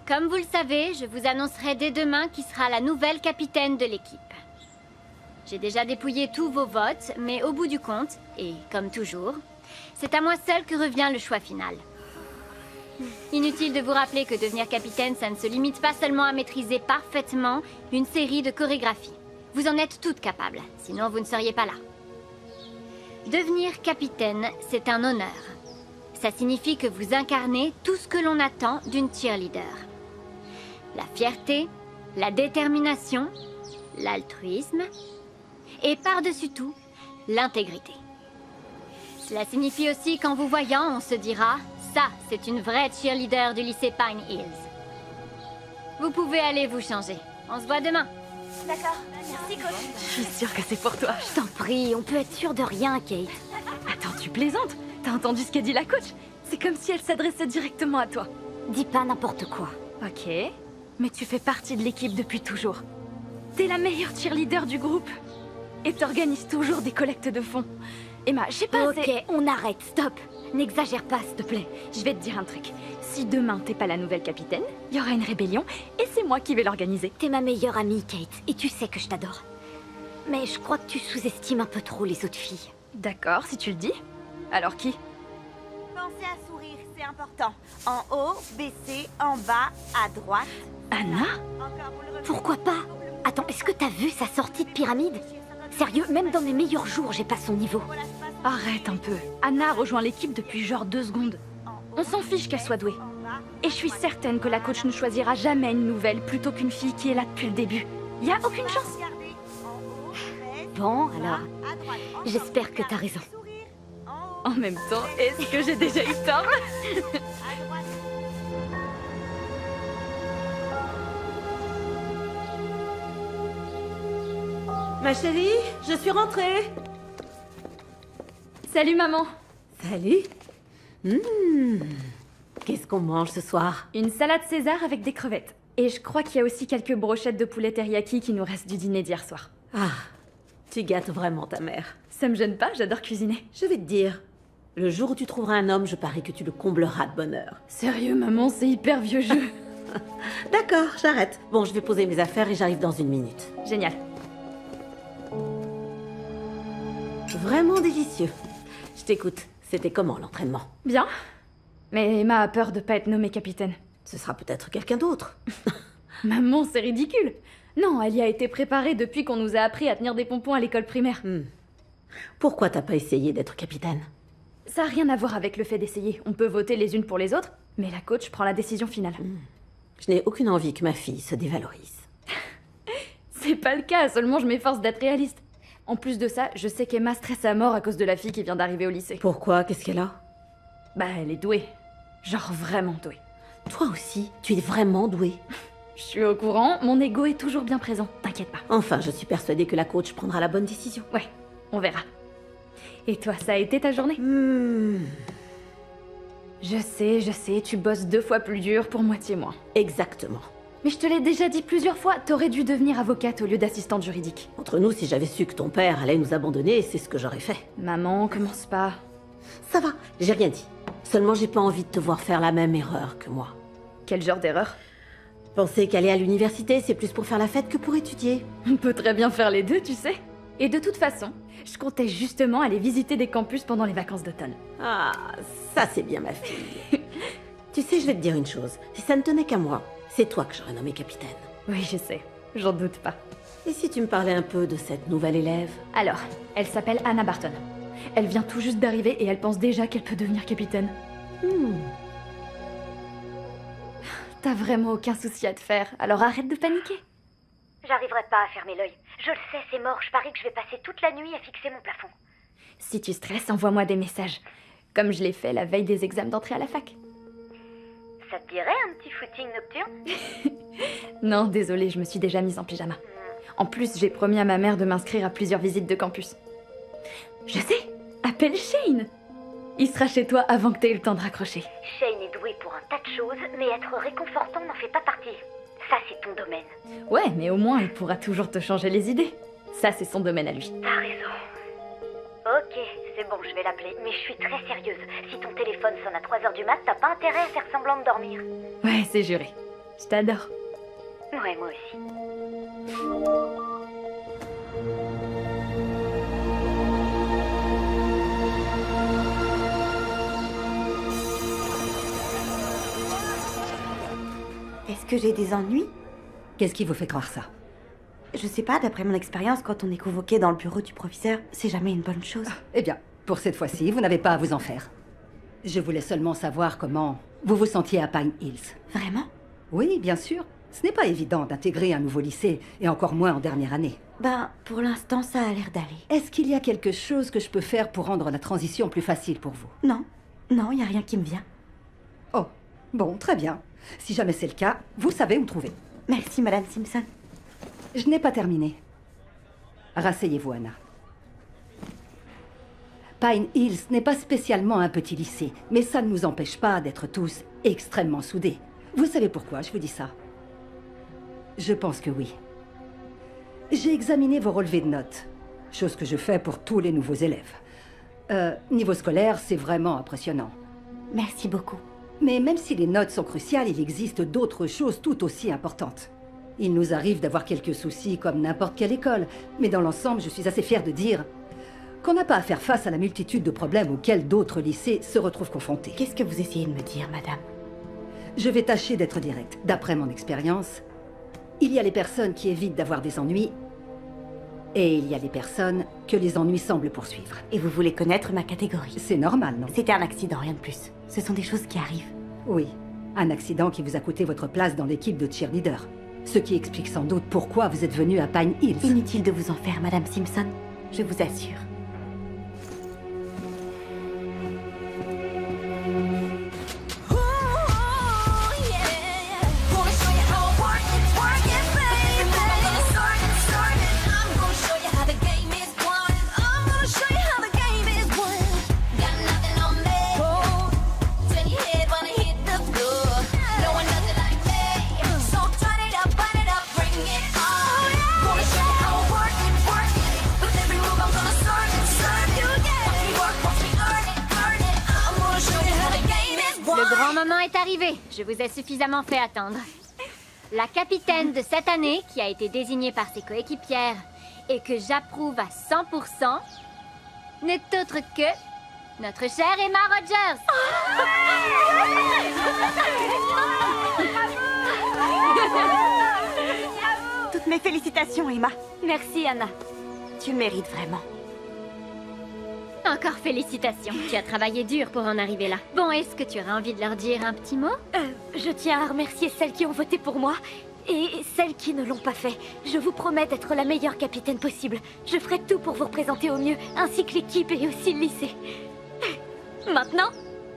Comme vous le savez, je vous annoncerai dès demain qui sera la nouvelle capitaine de l'équipe. J'ai déjà dépouillé tous vos votes, mais au bout du compte, et comme toujours, c'est à moi seul que revient le choix final. Inutile de vous rappeler que devenir capitaine, ça ne se limite pas seulement à maîtriser parfaitement une série de chorégraphies. Vous en êtes toutes capables, sinon vous ne seriez pas là. Devenir capitaine, c'est un honneur. Ça signifie que vous incarnez tout ce que l'on attend d'une cheerleader. La fierté, la détermination, l'altruisme et par-dessus tout, l'intégrité. Cela signifie aussi qu'en vous voyant, on se dira « Ça, c'est une vraie cheerleader du lycée Pine Hills ». Vous pouvez aller vous changer. On se voit demain. D'accord, merci coach. Je suis sûre que c'est pour toi. Je t'en prie, on peut être sûr de rien, Kate. Attends, tu plaisantes? T'as entendu ce qu'a dit la coach? C'est comme si elle s'adressait directement à toi. Dis pas n'importe quoi. Ok, mais tu fais partie de l'équipe depuis toujours. T'es la meilleure cheerleader du groupe. Et t'organises toujours des collectes de fonds. Emma, je sais pas, Ok, on arrête, stop. N'exagère pas, s'il te plaît. Je vais te dire un truc. Si demain t'es pas la nouvelle capitaine, il y aura une rébellion et c'est moi qui vais l'organiser. T'es ma meilleure amie, Kate, et tu sais que je t'adore. Mais je crois que tu sous-estimes un peu trop les autres filles. D'accord, si tu le dis. Alors qui? Pensez à sourire, c'est important. En haut, baissez, en bas, à droite. Anna? Encore, vous le remettez. Pourquoi pas? Attends, est-ce que t'as vu sa sortie de pyramide? Sérieux, même dans mes meilleurs jours, j'ai pas son niveau. Arrête un peu. Anna a rejoint l'équipe depuis genre 2 secondes. On s'en fiche qu'elle soit douée. Et je suis certaine que la coach ne choisira jamais une nouvelle plutôt qu'une fille qui est là depuis le début. Y a aucune chance. Regardez, en haut, baisse, Bon, alors, à droite. Encore, j'espère que t'as regardez, raison. sourire. En haut, En même temps, est-ce que j'ai déjà eu tort? à droite. Ma chérie, je suis rentrée. Salut maman. Salut. Qu'est-ce qu'on mange ce soir? Une salade César avec des crevettes. Et je crois qu'il y a aussi quelques brochettes de poulet teriyaki qui nous restent du dîner d'hier soir. Ah, tu gâtes vraiment ta mère. Ça me gêne pas, j'adore cuisiner. Je vais te dire, le jour où tu trouveras un homme, je parie que tu le combleras de bonheur. Sérieux maman, c'est hyper vieux jeu. D'accord, j'arrête. Bon, je vais poser mes affaires et j'arrive dans une minute. Génial. Vraiment délicieux. Je t'écoute. C'était comment l'entraînement? Bien. Mais Emma a peur de pas être nommée capitaine. Ce sera peut-être quelqu'un d'autre. Maman, c'est ridicule. Non, elle y a été préparée depuis qu'on nous a appris à tenir des pompons à l'école primaire. Pourquoi t'as pas essayé d'être capitaine? Ça a rien à voir avec le fait d'essayer. On peut voter les unes pour les autres, mais la coach prend la décision finale. Je n'ai aucune envie que ma fille se dévalorise. C'est pas le cas, seulement je m'efforce d'être réaliste. En plus de ça, je sais qu'Emma stresse à mort à cause de la fille qui vient d'arriver au lycée. Pourquoi? Qu'est-ce qu'elle a? Bah, elle est douée. Genre vraiment douée. Toi aussi, tu es vraiment douée. Je suis au courant, mon ego est toujours bien présent, t'inquiète pas. Enfin, je suis persuadée que la coach prendra la bonne décision. Ouais, on verra. Et toi, ça a été ta journée? Je sais, tu bosses 2 fois plus dur pour moitié moins. Exactement. Mais je te l'ai déjà dit plusieurs fois, t'aurais dû devenir avocate au lieu d'assistante juridique. Entre nous, si j'avais su que ton père allait nous abandonner, c'est ce que j'aurais fait. Maman, commence pas. Ça va, j'ai rien dit. Seulement, j'ai pas envie de te voir faire la même erreur que moi. Quel genre d'erreur? Penser qu'aller à l'université, c'est plus pour faire la fête que pour étudier. On peut très bien faire les deux, tu sais. Et de toute façon, je comptais justement aller visiter des campus pendant les vacances d'automne. Ah, ça c'est bien ma fille. Tu sais, je vais te dire une chose. Si ça ne tenait qu'à moi, c'est toi que j'aurais nommé capitaine. Oui, je sais, j'en doute pas. Et si tu me parlais un peu de cette nouvelle élève? Alors, elle s'appelle Anna Barton. Elle vient tout juste d'arriver et elle pense déjà qu'elle peut devenir capitaine. T'as vraiment aucun souci à te faire, alors arrête de paniquer. J'arriverai pas à fermer l'œil. Je le sais, c'est mort. Je parie que je vais passer toute la nuit à fixer mon plafond. Si tu stresses, envoie-moi des messages. Comme je l'ai fait la veille des examens d'entrée à la fac. Ça te dirait un petit footing nocturne? Non, désolée, je me suis déjà mise en pyjama. En plus, j'ai promis à ma mère de m'inscrire à plusieurs visites de campus. Je sais, appelle Shane. Il sera chez toi avant que t'aies eu le temps de raccrocher. Shane est doué pour un tas de choses, mais être réconfortant n'en fait pas partie. Ça, c'est ton domaine. Ouais, mais au moins, il pourra toujours te changer les idées. Ça, c'est son domaine à lui. T'as raison. Ok, c'est bon, je vais l'appeler. Mais je suis très sérieuse. Si ton téléphone sonne à 3h du mat, t'as pas intérêt à faire semblant de dormir. Ouais, c'est juré. Je t'adore. Ouais, moi aussi. Est-ce que j'ai des ennuis? Qu'est-ce qui vous fait croire ça? Je sais pas, d'après mon expérience, quand on est convoqué dans le bureau du professeur, c'est jamais une bonne chose. Eh bien, pour cette fois-ci, vous n'avez pas à vous en faire. Je voulais seulement savoir comment vous vous sentiez à Pine Hills. Vraiment? Oui, bien sûr. Ce n'est pas évident d'intégrer un nouveau lycée, et encore moins en dernière année. Ben, pour l'instant, ça a l'air d'aller. Est-ce qu'il y a quelque chose que je peux faire pour rendre la transition plus facile pour vous? Non, non, y a rien qui me vient. Oh, bon, très bien. Si jamais c'est le cas, vous savez où me trouver. Merci, Madame Simpson. Je n'ai pas terminé. Rasseyez-vous, Anna. Pine Hills n'est pas spécialement un petit lycée, mais ça ne nous empêche pas d'être tous extrêmement soudés. Vous savez pourquoi je vous dis ça? Je pense que oui. J'ai examiné vos relevés de notes, chose que je fais pour tous les nouveaux élèves. Niveau scolaire, c'est vraiment impressionnant. Merci beaucoup. Mais même si les notes sont cruciales, il existe d'autres choses tout aussi importantes. Il nous arrive d'avoir quelques soucis comme n'importe quelle école, mais dans l'ensemble, je suis assez fière de dire qu'on n'a pas à faire face à la multitude de problèmes auxquels d'autres lycées se retrouvent confrontés. Qu'est-ce que vous essayez de me dire, Madame? Je vais tâcher d'être directe. D'après mon expérience, il y a les personnes qui évitent d'avoir des ennuis, et il y a les personnes que les ennuis semblent poursuivre. Et vous voulez connaître ma catégorie? C'est normal, non? C'était un accident, rien de plus. Ce sont des choses qui arrivent. Oui, un accident qui vous a coûté votre place dans l'équipe de cheerleader. Ce qui explique sans doute pourquoi vous êtes venu à Pine Hills. Inutile de vous en faire, Madame Simpson. Je vous assure. Le grand moment est arrivé. Je vous ai suffisamment fait attendre. La capitaine de cette année, qui a été désignée par ses coéquipières et que j'approuve à 100%, n'est autre que notre chère Emma Rogers. Toutes mes félicitations, Emma. Merci, Anna. Tu le mérites vraiment. Encore félicitations. Tu as travaillé dur pour en arriver là. Bon, est-ce que tu aurais envie de leur dire un petit mot? Je tiens à remercier celles qui ont voté pour moi et celles qui ne l'ont pas fait. Je vous promets d'être la meilleure capitaine possible. Je ferai tout pour vous représenter au mieux, ainsi que l'équipe et aussi le lycée. Maintenant,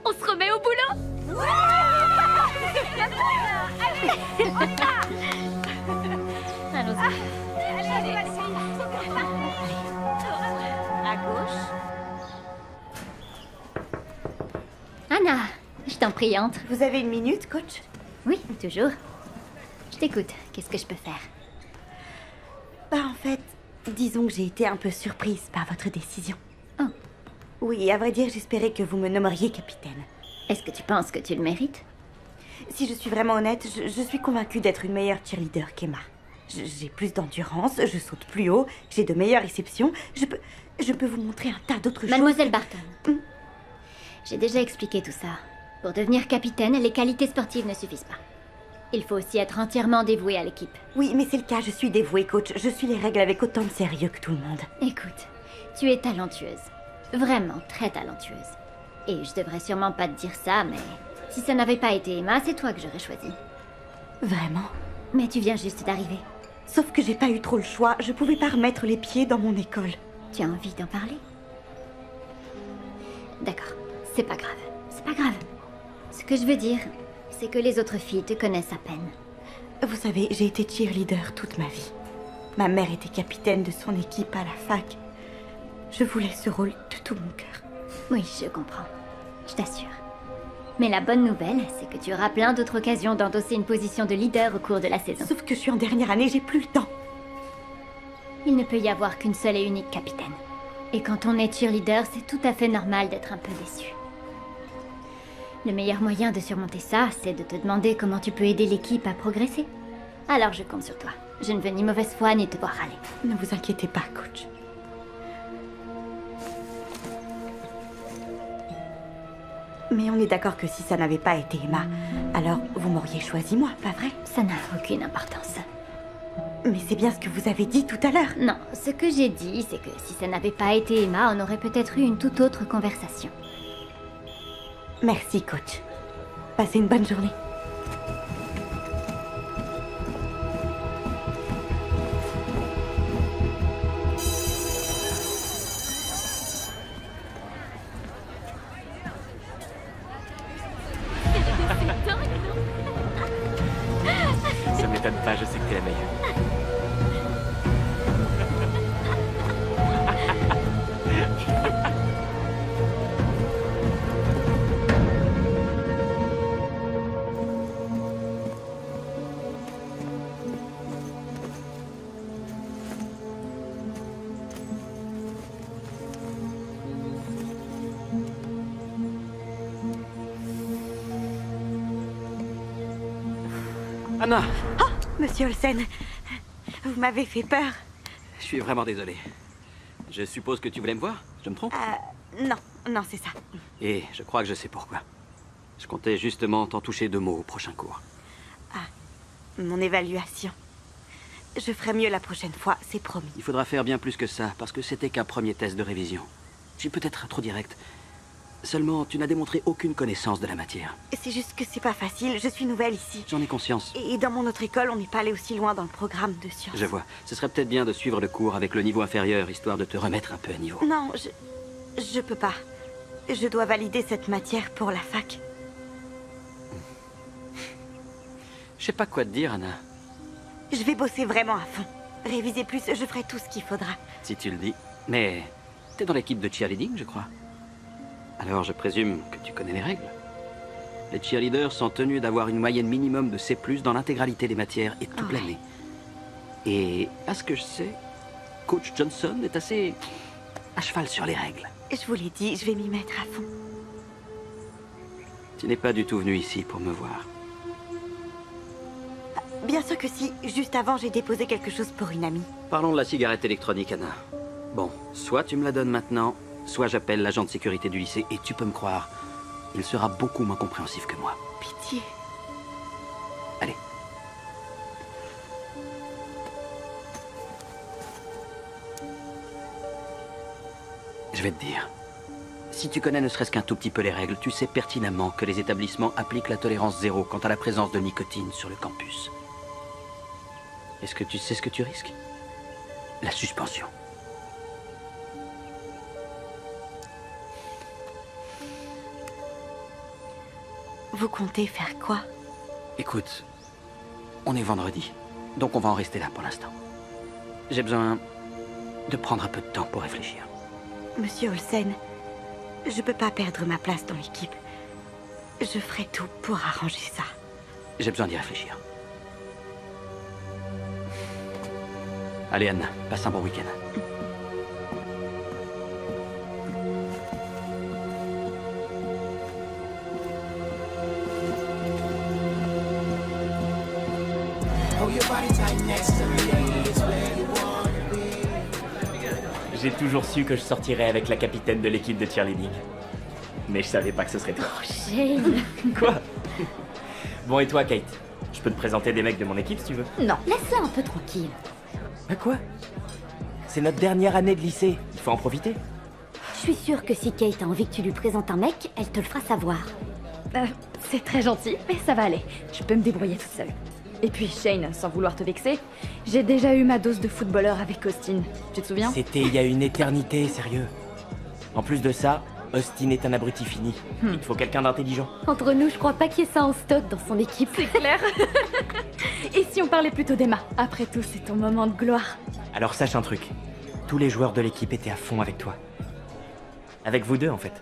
on se remet au boulot. Allons-y. À gauche. Anna, je t'en prie, entre. Vous avez une minute, coach? Oui, toujours. Je t'écoute. Qu'est-ce que je peux faire? Bah, en fait, disons que j'ai été un peu surprise par votre décision. Oh. Oui, à vrai dire, j'espérais que vous me nommeriez capitaine. Est-ce que tu penses que tu le mérites? Si je suis vraiment honnête, je suis convaincue d'être une meilleure cheerleader qu'Emma. J'ai plus d'endurance, je saute plus haut, j'ai de meilleures réceptions, je peux vous montrer un tas d'autres choses. Mademoiselle Barton. J'ai déjà expliqué tout ça. Pour devenir capitaine, les qualités sportives ne suffisent pas. Il faut aussi être entièrement dévoué à l'équipe. Oui, mais c'est le cas, je suis dévouée, coach. Je suis les règles avec autant de sérieux que tout le monde. Écoute, tu es talentueuse. Vraiment très talentueuse. Et je devrais sûrement pas te dire ça, mais si ça n'avait pas été Emma, c'est toi que j'aurais choisi. Vraiment? Mais tu viens juste d'arriver. Sauf que j'ai pas eu trop le choix, je pouvais pas remettre les pieds dans mon école. Tu as envie d'en parler? D'accord, c'est pas grave. C'est pas grave. Ce que je veux dire, c'est que les autres filles te connaissent à peine. Vous savez, j'ai été cheerleader toute ma vie. Ma mère était capitaine de son équipe à la fac. Je voulais ce rôle de tout mon cœur. Oui, je comprends. Je t'assure. Mais la bonne nouvelle, c'est que tu auras plein d'autres occasions d'endosser une position de leader au cours de la saison. Sauf que je suis en dernière année, j'ai plus le temps. Il ne peut y avoir qu'une seule et unique capitaine. Et quand on est cheerleader, c'est tout à fait normal d'être un peu déçu. Le meilleur moyen de surmonter ça, c'est de te demander comment tu peux aider l'équipe à progresser. Alors je compte sur toi. Je ne veux ni mauvaise foi ni te voir râler. Ne vous inquiétez pas, coach. Mais on est d'accord que si ça n'avait pas été Emma, alors vous m'auriez choisi moi, pas vrai? Ça n'a aucune importance. Mais c'est bien ce que vous avez dit tout à l'heure. Non, ce que j'ai dit, c'est que si ça n'avait pas été Emma, on aurait peut-être eu une toute autre conversation. Merci, coach. Passez une bonne journée. Ça m'étonne pas, je sais que t'es la meilleure. Anna, Oh, monsieur Olsen, vous m'avez fait peur. Je suis vraiment désolé. Je suppose que tu voulais me voir? Je me trompe? Non, non, c'est ça. Et je crois que je sais pourquoi. Je comptais justement t'en toucher 2 mots au prochain cours. Mon évaluation. Je ferai mieux la prochaine fois, c'est promis. Il faudra faire bien plus que ça, parce que c'était qu'un premier test de révision. Je suis peut-être trop direct. Seulement, tu n'as démontré aucune connaissance de la matière. C'est juste que c'est pas facile, je suis nouvelle ici. J'en ai conscience. Et dans mon autre école, on n'est pas allé aussi loin dans le programme de sciences. Je vois. Ce serait peut-être bien de suivre le cours avec le niveau inférieur, histoire de te remettre un peu à niveau. Non, je peux pas. Je dois valider cette matière pour la fac. Je sais pas quoi te dire, Anna. Je vais bosser vraiment à fond. Réviser plus, je ferai tout ce qu'il faudra. Si tu le dis. Mais t'es dans l'équipe de cheerleading, je crois. Alors je présume que tu connais les règles. Les cheerleaders sont tenus d'avoir une moyenne minimum de C+, dans l'intégralité des matières et toute l'année. Et à ce que je sais, Coach Johnson est assez à cheval sur les règles. Je vous l'ai dit, je vais m'y mettre à fond. Tu n'es pas du tout venu ici pour me voir. Bien sûr que si. Juste avant, j'ai déposé quelque chose pour une amie. Parlons de la cigarette électronique, Anna. Bon, soit tu me la donnes maintenant, soit j'appelle l'agent de sécurité du lycée et tu peux me croire, il sera beaucoup moins compréhensif que moi. Pitié. Allez. Je vais te dire. Si tu connais ne serait-ce qu'un tout petit peu les règles, tu sais pertinemment que les établissements appliquent la tolérance zéro quant à la présence de nicotine sur le campus. Est-ce que tu sais ce que tu risques? La suspension. Vous comptez faire quoi? Écoute, on est vendredi, donc on va en rester là pour l'instant. J'ai besoin de prendre un peu de temps pour réfléchir. Monsieur Olsen, je peux pas perdre ma place dans l'équipe. Je ferai tout pour arranger ça. J'ai besoin d'y réfléchir. Allez, Anna, passe un bon week-end. J'ai toujours su que je sortirais avec la capitaine de l'équipe de cheerleading. Mais je savais pas que ce serait toi. Shane. Quoi? Bon, et toi, Kate? Je peux te présenter des mecs de mon équipe si tu veux. Non, laisse-la un peu tranquille. Bah quoi? C'est notre dernière année de lycée. Il faut en profiter. Je suis sûre que si Kate a envie que tu lui présentes un mec, elle te le fera savoir. C'est très gentil, mais ça va aller. Je peux me débrouiller toute seule. Et puis, Shane, sans vouloir te vexer, j'ai déjà eu ma dose de footballeur avec Austin. Tu te souviens? C'était il y a une éternité, sérieux. En plus de ça, Austin est un abruti fini. Il te faut quelqu'un d'intelligent. Entre nous, je crois pas qu'il y ait ça en stock dans son équipe. C'est clair. Et si on parlait plutôt d'Emma? Après tout, c'est ton moment de gloire. Alors sache un truc. Tous les joueurs de l'équipe étaient à fond avec toi. Avec vous deux, en fait.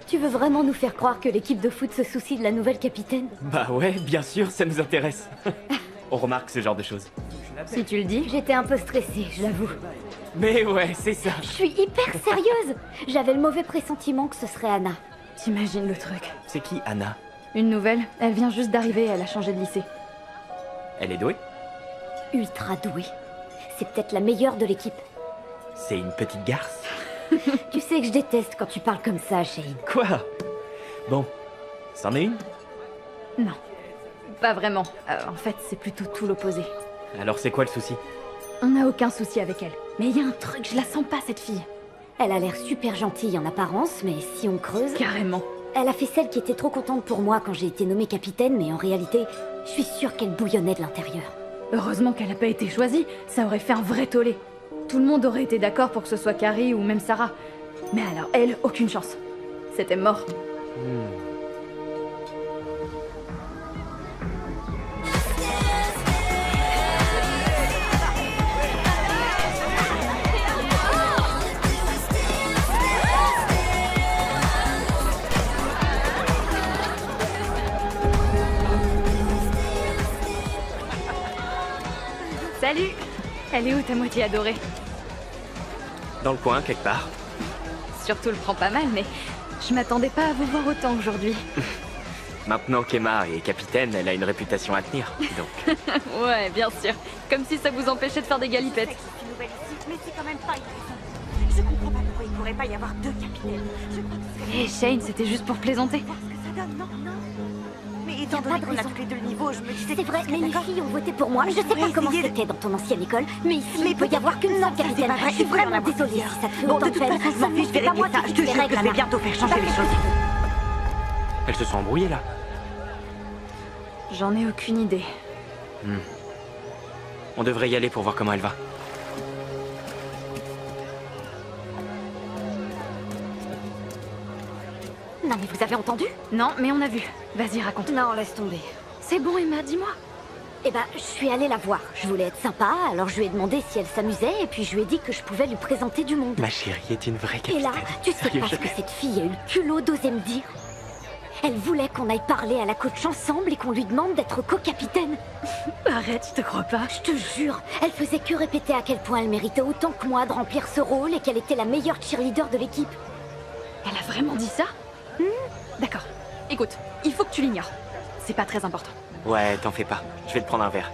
Tu veux vraiment nous faire croire que l'équipe de foot se soucie de la nouvelle capitaine? Bah ouais, bien sûr, ça nous intéresse. On remarque ce genre de choses. Si tu le dis. J'étais un peu stressée, je l'avoue. Mais ouais, c'est ça. Je suis hyper sérieuse. J'avais le mauvais pressentiment que ce serait Anna. T'imagines le truc. C'est qui, Anna? Une nouvelle, elle vient juste d'arriver, elle a changé de lycée. Elle est douée? Ultra douée. C'est peut-être la meilleure de l'équipe. C'est une petite garce? Tu sais que je déteste quand tu parles comme ça, Shane. Quoi? Bon, c'en est une? Non, pas vraiment. En fait, c'est plutôt tout l'opposé. Alors c'est quoi le souci? On n'a aucun souci avec elle. Mais il y a un truc, je la sens pas, cette fille. Elle a l'air super gentille en apparence, mais si on creuse... Carrément. Elle a fait celle qui était trop contente pour moi quand j'ai été nommée capitaine, mais en réalité, je suis sûre qu'elle bouillonnait de l'intérieur. Heureusement qu'elle n'a pas été choisie, ça aurait fait un vrai tollé. Tout le monde aurait été d'accord pour que ce soit Carrie ou même Sarah. Mais alors elle, aucune chance. C'était mort. Salut! Elle est où ta moitié adorée? Dans le coin, quelque part. Surtout le prend pas mal, mais je m'attendais pas à vous voir autant aujourd'hui. Maintenant qu'Emma est capitaine, elle a une réputation à tenir, donc... Ouais, bien sûr. Comme si ça vous empêchait de faire des galipettes. C'est une nouvelle ici, mais c'est quand même pas intéressant. Je comprends pas pourquoi il pourrait pas y avoir deux capitaines. Je crois que ce serait Hé Shane, c'était juste pour plaisanter. voir ce que ça donne, non, non. Mais étant Y a donné pas de qu'on a raison. tous les deux le niveau, je me disais... C'est vrai, que mais les d'accord. filles ont voté pour moi. Je sais pourrais pas comment essayer de- c'était dans ton ancienne école, mais ici, Mais il peut y avoir qu'une non, seule ça, c'est capitaine. pas vrai, Je suis il faut y en vraiment avoir désolée plusieurs. si ça te fait Bon, autant de toute peine. façon, je m'en fiche, je vais C'est pas moi régler ça. qui Je te fixe les jure que règles, je vais Anna. bientôt faire changer les choses. Elles se sont embrouillées, là. J'en ai aucune idée. On devrait y aller pour voir comment elle va. Non, mais vous avez entendu? Non, mais on a vu. Vas-y, raconte. Non, laisse tomber. C'est bon, Emma, dis-moi. Eh ben, je suis allée la voir. Je voulais être sympa, alors je lui ai demandé si elle s'amusait, et puis je lui ai dit que je pouvais lui présenter du monde. Ma chérie est une vraie Et capitaine. là, tu sais Sérieux, pas ce que cette fille a eu le culot d'oser me dire? Elle voulait qu'on aille parler à la coach ensemble et qu'on lui demande d'être co-capitaine. Arrête, je te crois pas. Je te jure, elle faisait que répéter à quel point elle méritait autant que moi de remplir ce rôle et qu'elle était la meilleure cheerleader de l'équipe. Elle a vraiment dit ça? D'accord. Écoute, il faut que tu l'ignores. C'est pas très important. Ouais, t'en fais pas. Je vais te prendre un verre.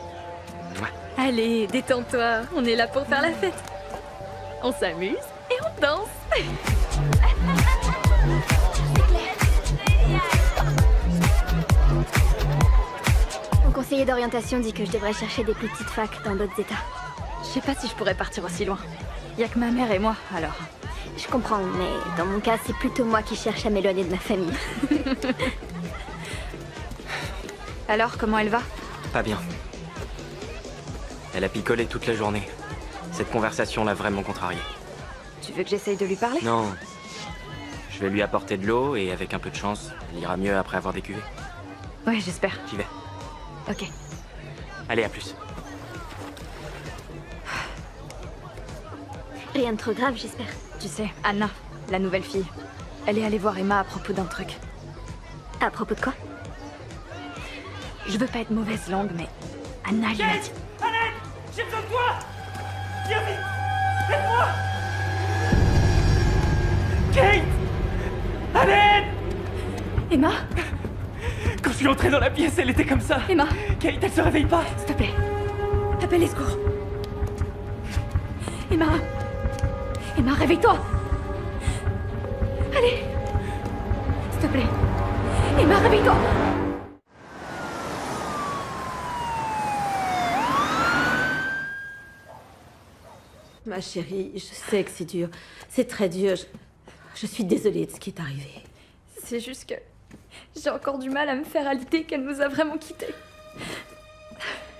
Mouah. Allez, détends-toi. On est là pour faire la fête. On s'amuse et on danse. Mon conseiller d'orientation dit que je devrais chercher des plus petites facs dans d'autres états. Je sais pas si je pourrais partir aussi loin. Y a que ma mère et moi, alors. Je comprends, mais dans mon cas, c'est plutôt moi qui cherche à m'éloigner de ma famille. Alors, comment elle va? Pas bien. Elle a picolé toute la journée. Cette conversation l'a vraiment contrariée. Tu veux que j'essaye de lui parler? Non. Je vais lui apporter de l'eau et avec un peu de chance, elle ira mieux après avoir décuvé. Ouais, j'espère. J'y vais. Ok. Allez, à plus. Rien de trop grave, j'espère. Tu sais, Anna, la nouvelle fille, elle est allée voir Emma à propos d'un truc. À propos de quoi? Je veux pas être mauvaise langue, mais Anna lui a dit... J'ai besoin de toi! Viens vite! Aide-moi! Kate! Annette! Emma? Quand je suis entré dans la pièce, elle était comme ça. Emma? Kate, elle se réveille pas. S'il te plaît. Appelle les secours. Emma? Emma, réveille-toi! Allez! S'il te plaît. Emma, réveille-toi! Ma chérie, je sais que c'est dur. C'est très dur. Je suis désolée de ce qui est arrivé. C'est juste que j'ai encore du mal à me faire à l'idée qu'elle nous a vraiment quittés.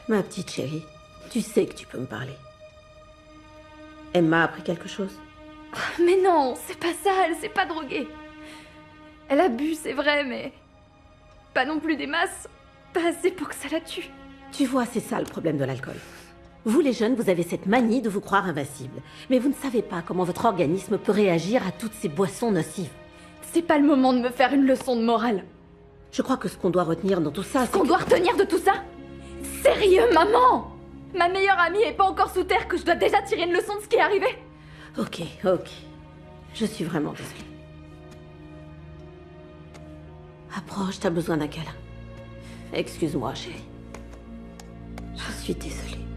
Ma petite chérie, tu sais que tu peux me parler. Emma a appris quelque chose? Mais non, c'est pas ça, elle s'est pas droguée. Elle a bu, c'est vrai, mais pas non plus des masses. Pas assez pour que ça la tue. Tu vois, c'est ça le problème de l'alcool. Vous les jeunes, vous avez cette manie de vous croire invincible. Mais vous ne savez pas comment votre organisme peut réagir à toutes ces boissons nocives. C'est pas le moment de me faire une leçon de morale. Je crois que ce qu'on doit retenir dans tout ça, c'est Qu'on que... doit retenir de tout ça? Sérieux, maman? Ma meilleure amie est pas encore sous terre que je dois déjà tirer une leçon de ce qui est arrivé? Ok, ok. Je suis vraiment désolée. Approche, t'as besoin d'un câlin. Excuse-moi, chérie. Je suis désolée.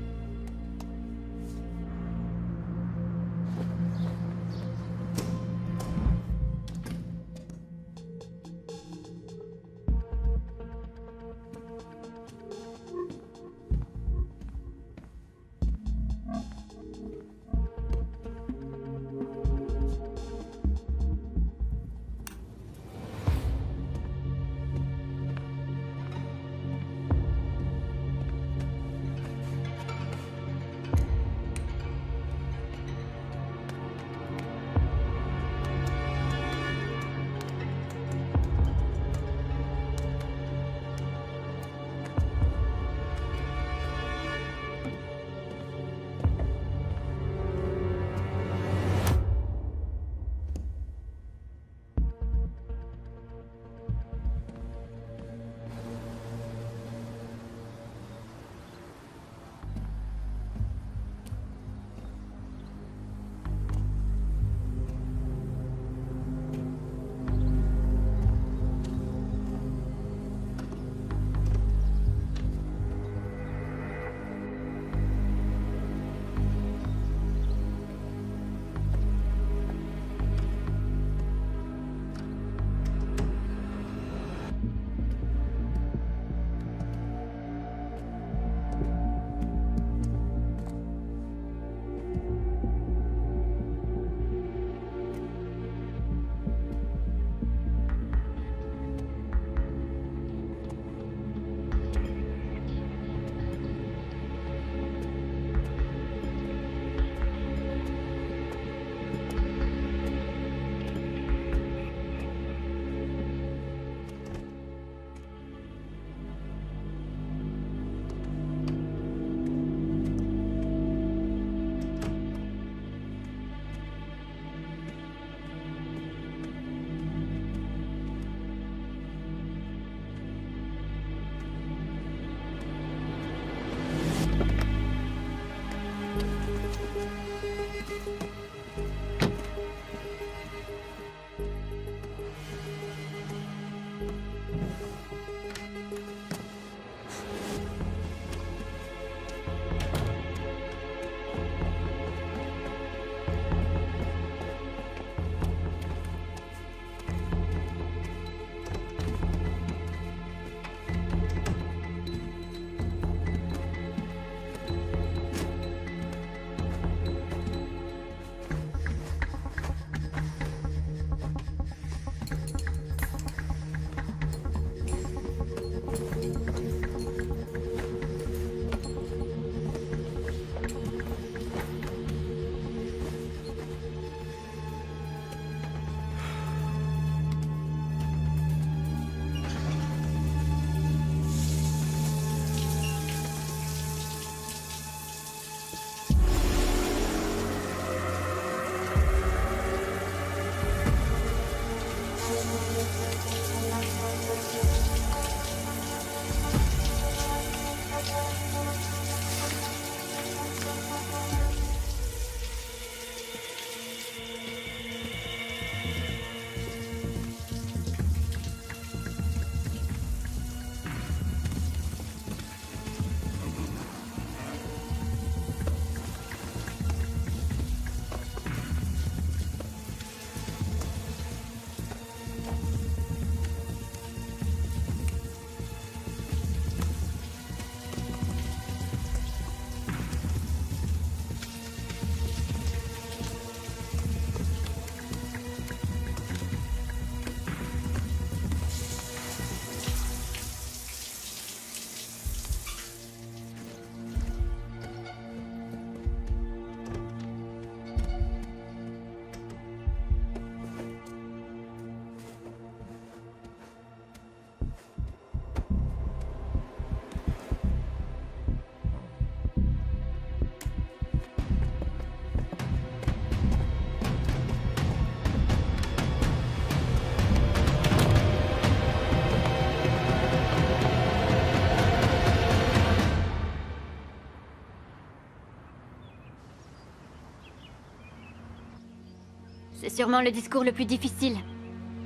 C'est sûrement le discours le plus difficile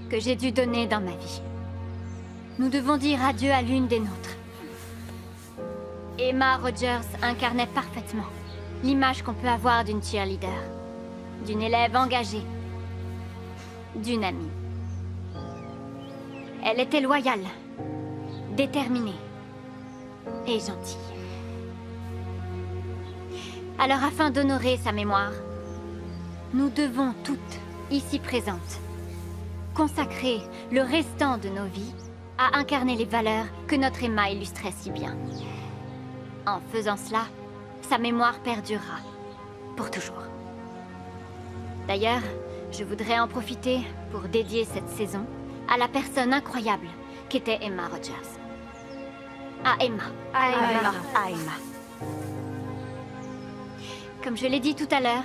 que j'ai dû donner dans ma vie. nous devons dire adieu à l'une des nôtres. Emma Rogers incarnait parfaitement l'image qu'on peut avoir d'une cheerleader, d'une élève engagée, d'une amie. Elle était loyale, déterminée et gentille. Alors afin d'honorer sa mémoire, nous devons toutes, ici présentes, consacrer le restant de nos vies à incarner les valeurs que notre Emma illustrait si bien. En faisant cela, sa mémoire perdurera, pour toujours. D'ailleurs, je voudrais en profiter pour dédier cette saison à la personne incroyable qu'était Emma Rogers. À Emma. À Emma. Comme je l'ai dit tout à l'heure,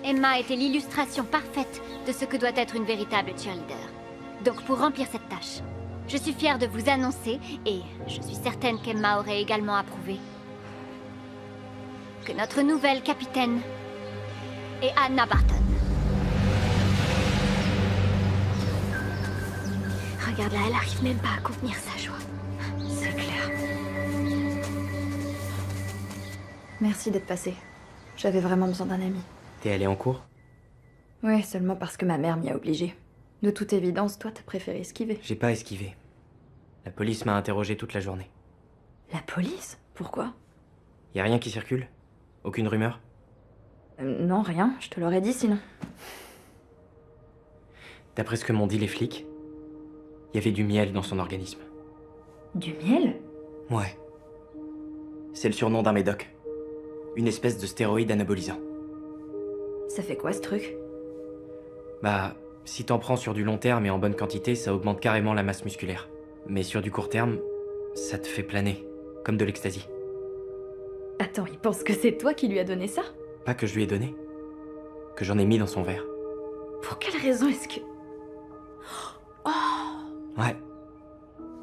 Emma était l'illustration parfaite de ce que doit être une véritable cheerleader. Donc pour remplir cette tâche, je suis fière de vous annoncer, et je suis certaine qu'Emma aurait également approuvé, que notre nouvelle capitaine est Anna Barton. Regarde là, elle arrive même pas à contenir sa joie. C'est clair. Merci d'être passé. J'avais vraiment besoin d'un ami. T'es allé en cours? Ouais, seulement parce que ma mère m'y a obligée. De toute évidence, toi, t'as préféré esquiver. J'ai pas esquivé. La police m'a interrogé toute la journée. La police? Pourquoi? Y a rien qui circule? Aucune rumeur? Non, rien. Je te l'aurais dit sinon. D'après ce que m'ont dit les flics, il y avait du miel dans son organisme. Du miel? Ouais. C'est le surnom d'un médoc. Une espèce de stéroïde anabolisant. Ça fait quoi ce truc? Bah, si t'en prends sur du long terme et en bonne quantité, ça augmente carrément la masse musculaire. Mais sur du court terme, ça te fait planer, comme de l'ecstasy. Attends, il pense que c'est toi qui lui as donné ça? Pas que je lui ai donné, que j'en ai mis dans son verre. Pour quelle raison est-ce que... Ouais.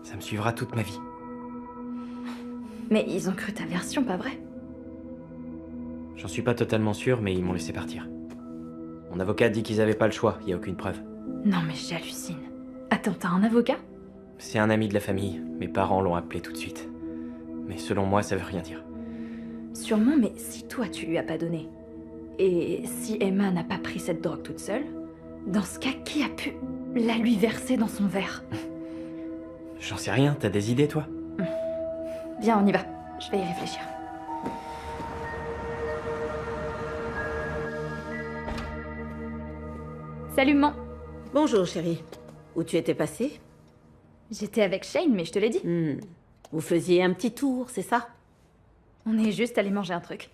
Ça me suivra toute ma vie. Mais ils ont cru ta version, pas vrai? J'en suis pas totalement sûr, mais ils m'ont laissé partir. Mon avocat dit qu'ils avaient pas le choix, y a aucune preuve. Non mais j'hallucine. Attends, t'as un avocat? C'est un ami de la famille, mes parents l'ont appelé tout de suite. Mais selon moi, ça veut rien dire. Sûrement, mais si toi tu lui as pas donné, et si Emma n'a pas pris cette drogue toute seule, dans ce cas, qui a pu la lui verser dans son verre? J'en sais rien, t'as des idées, toi? Viens, on y va. Je vais y réfléchir. Salut, maman. Bonjour, chérie. Où tu étais passée? J'étais avec Shane, mais je te l'ai dit. Vous faisiez un petit tour, c'est ça? On est juste allé manger un truc.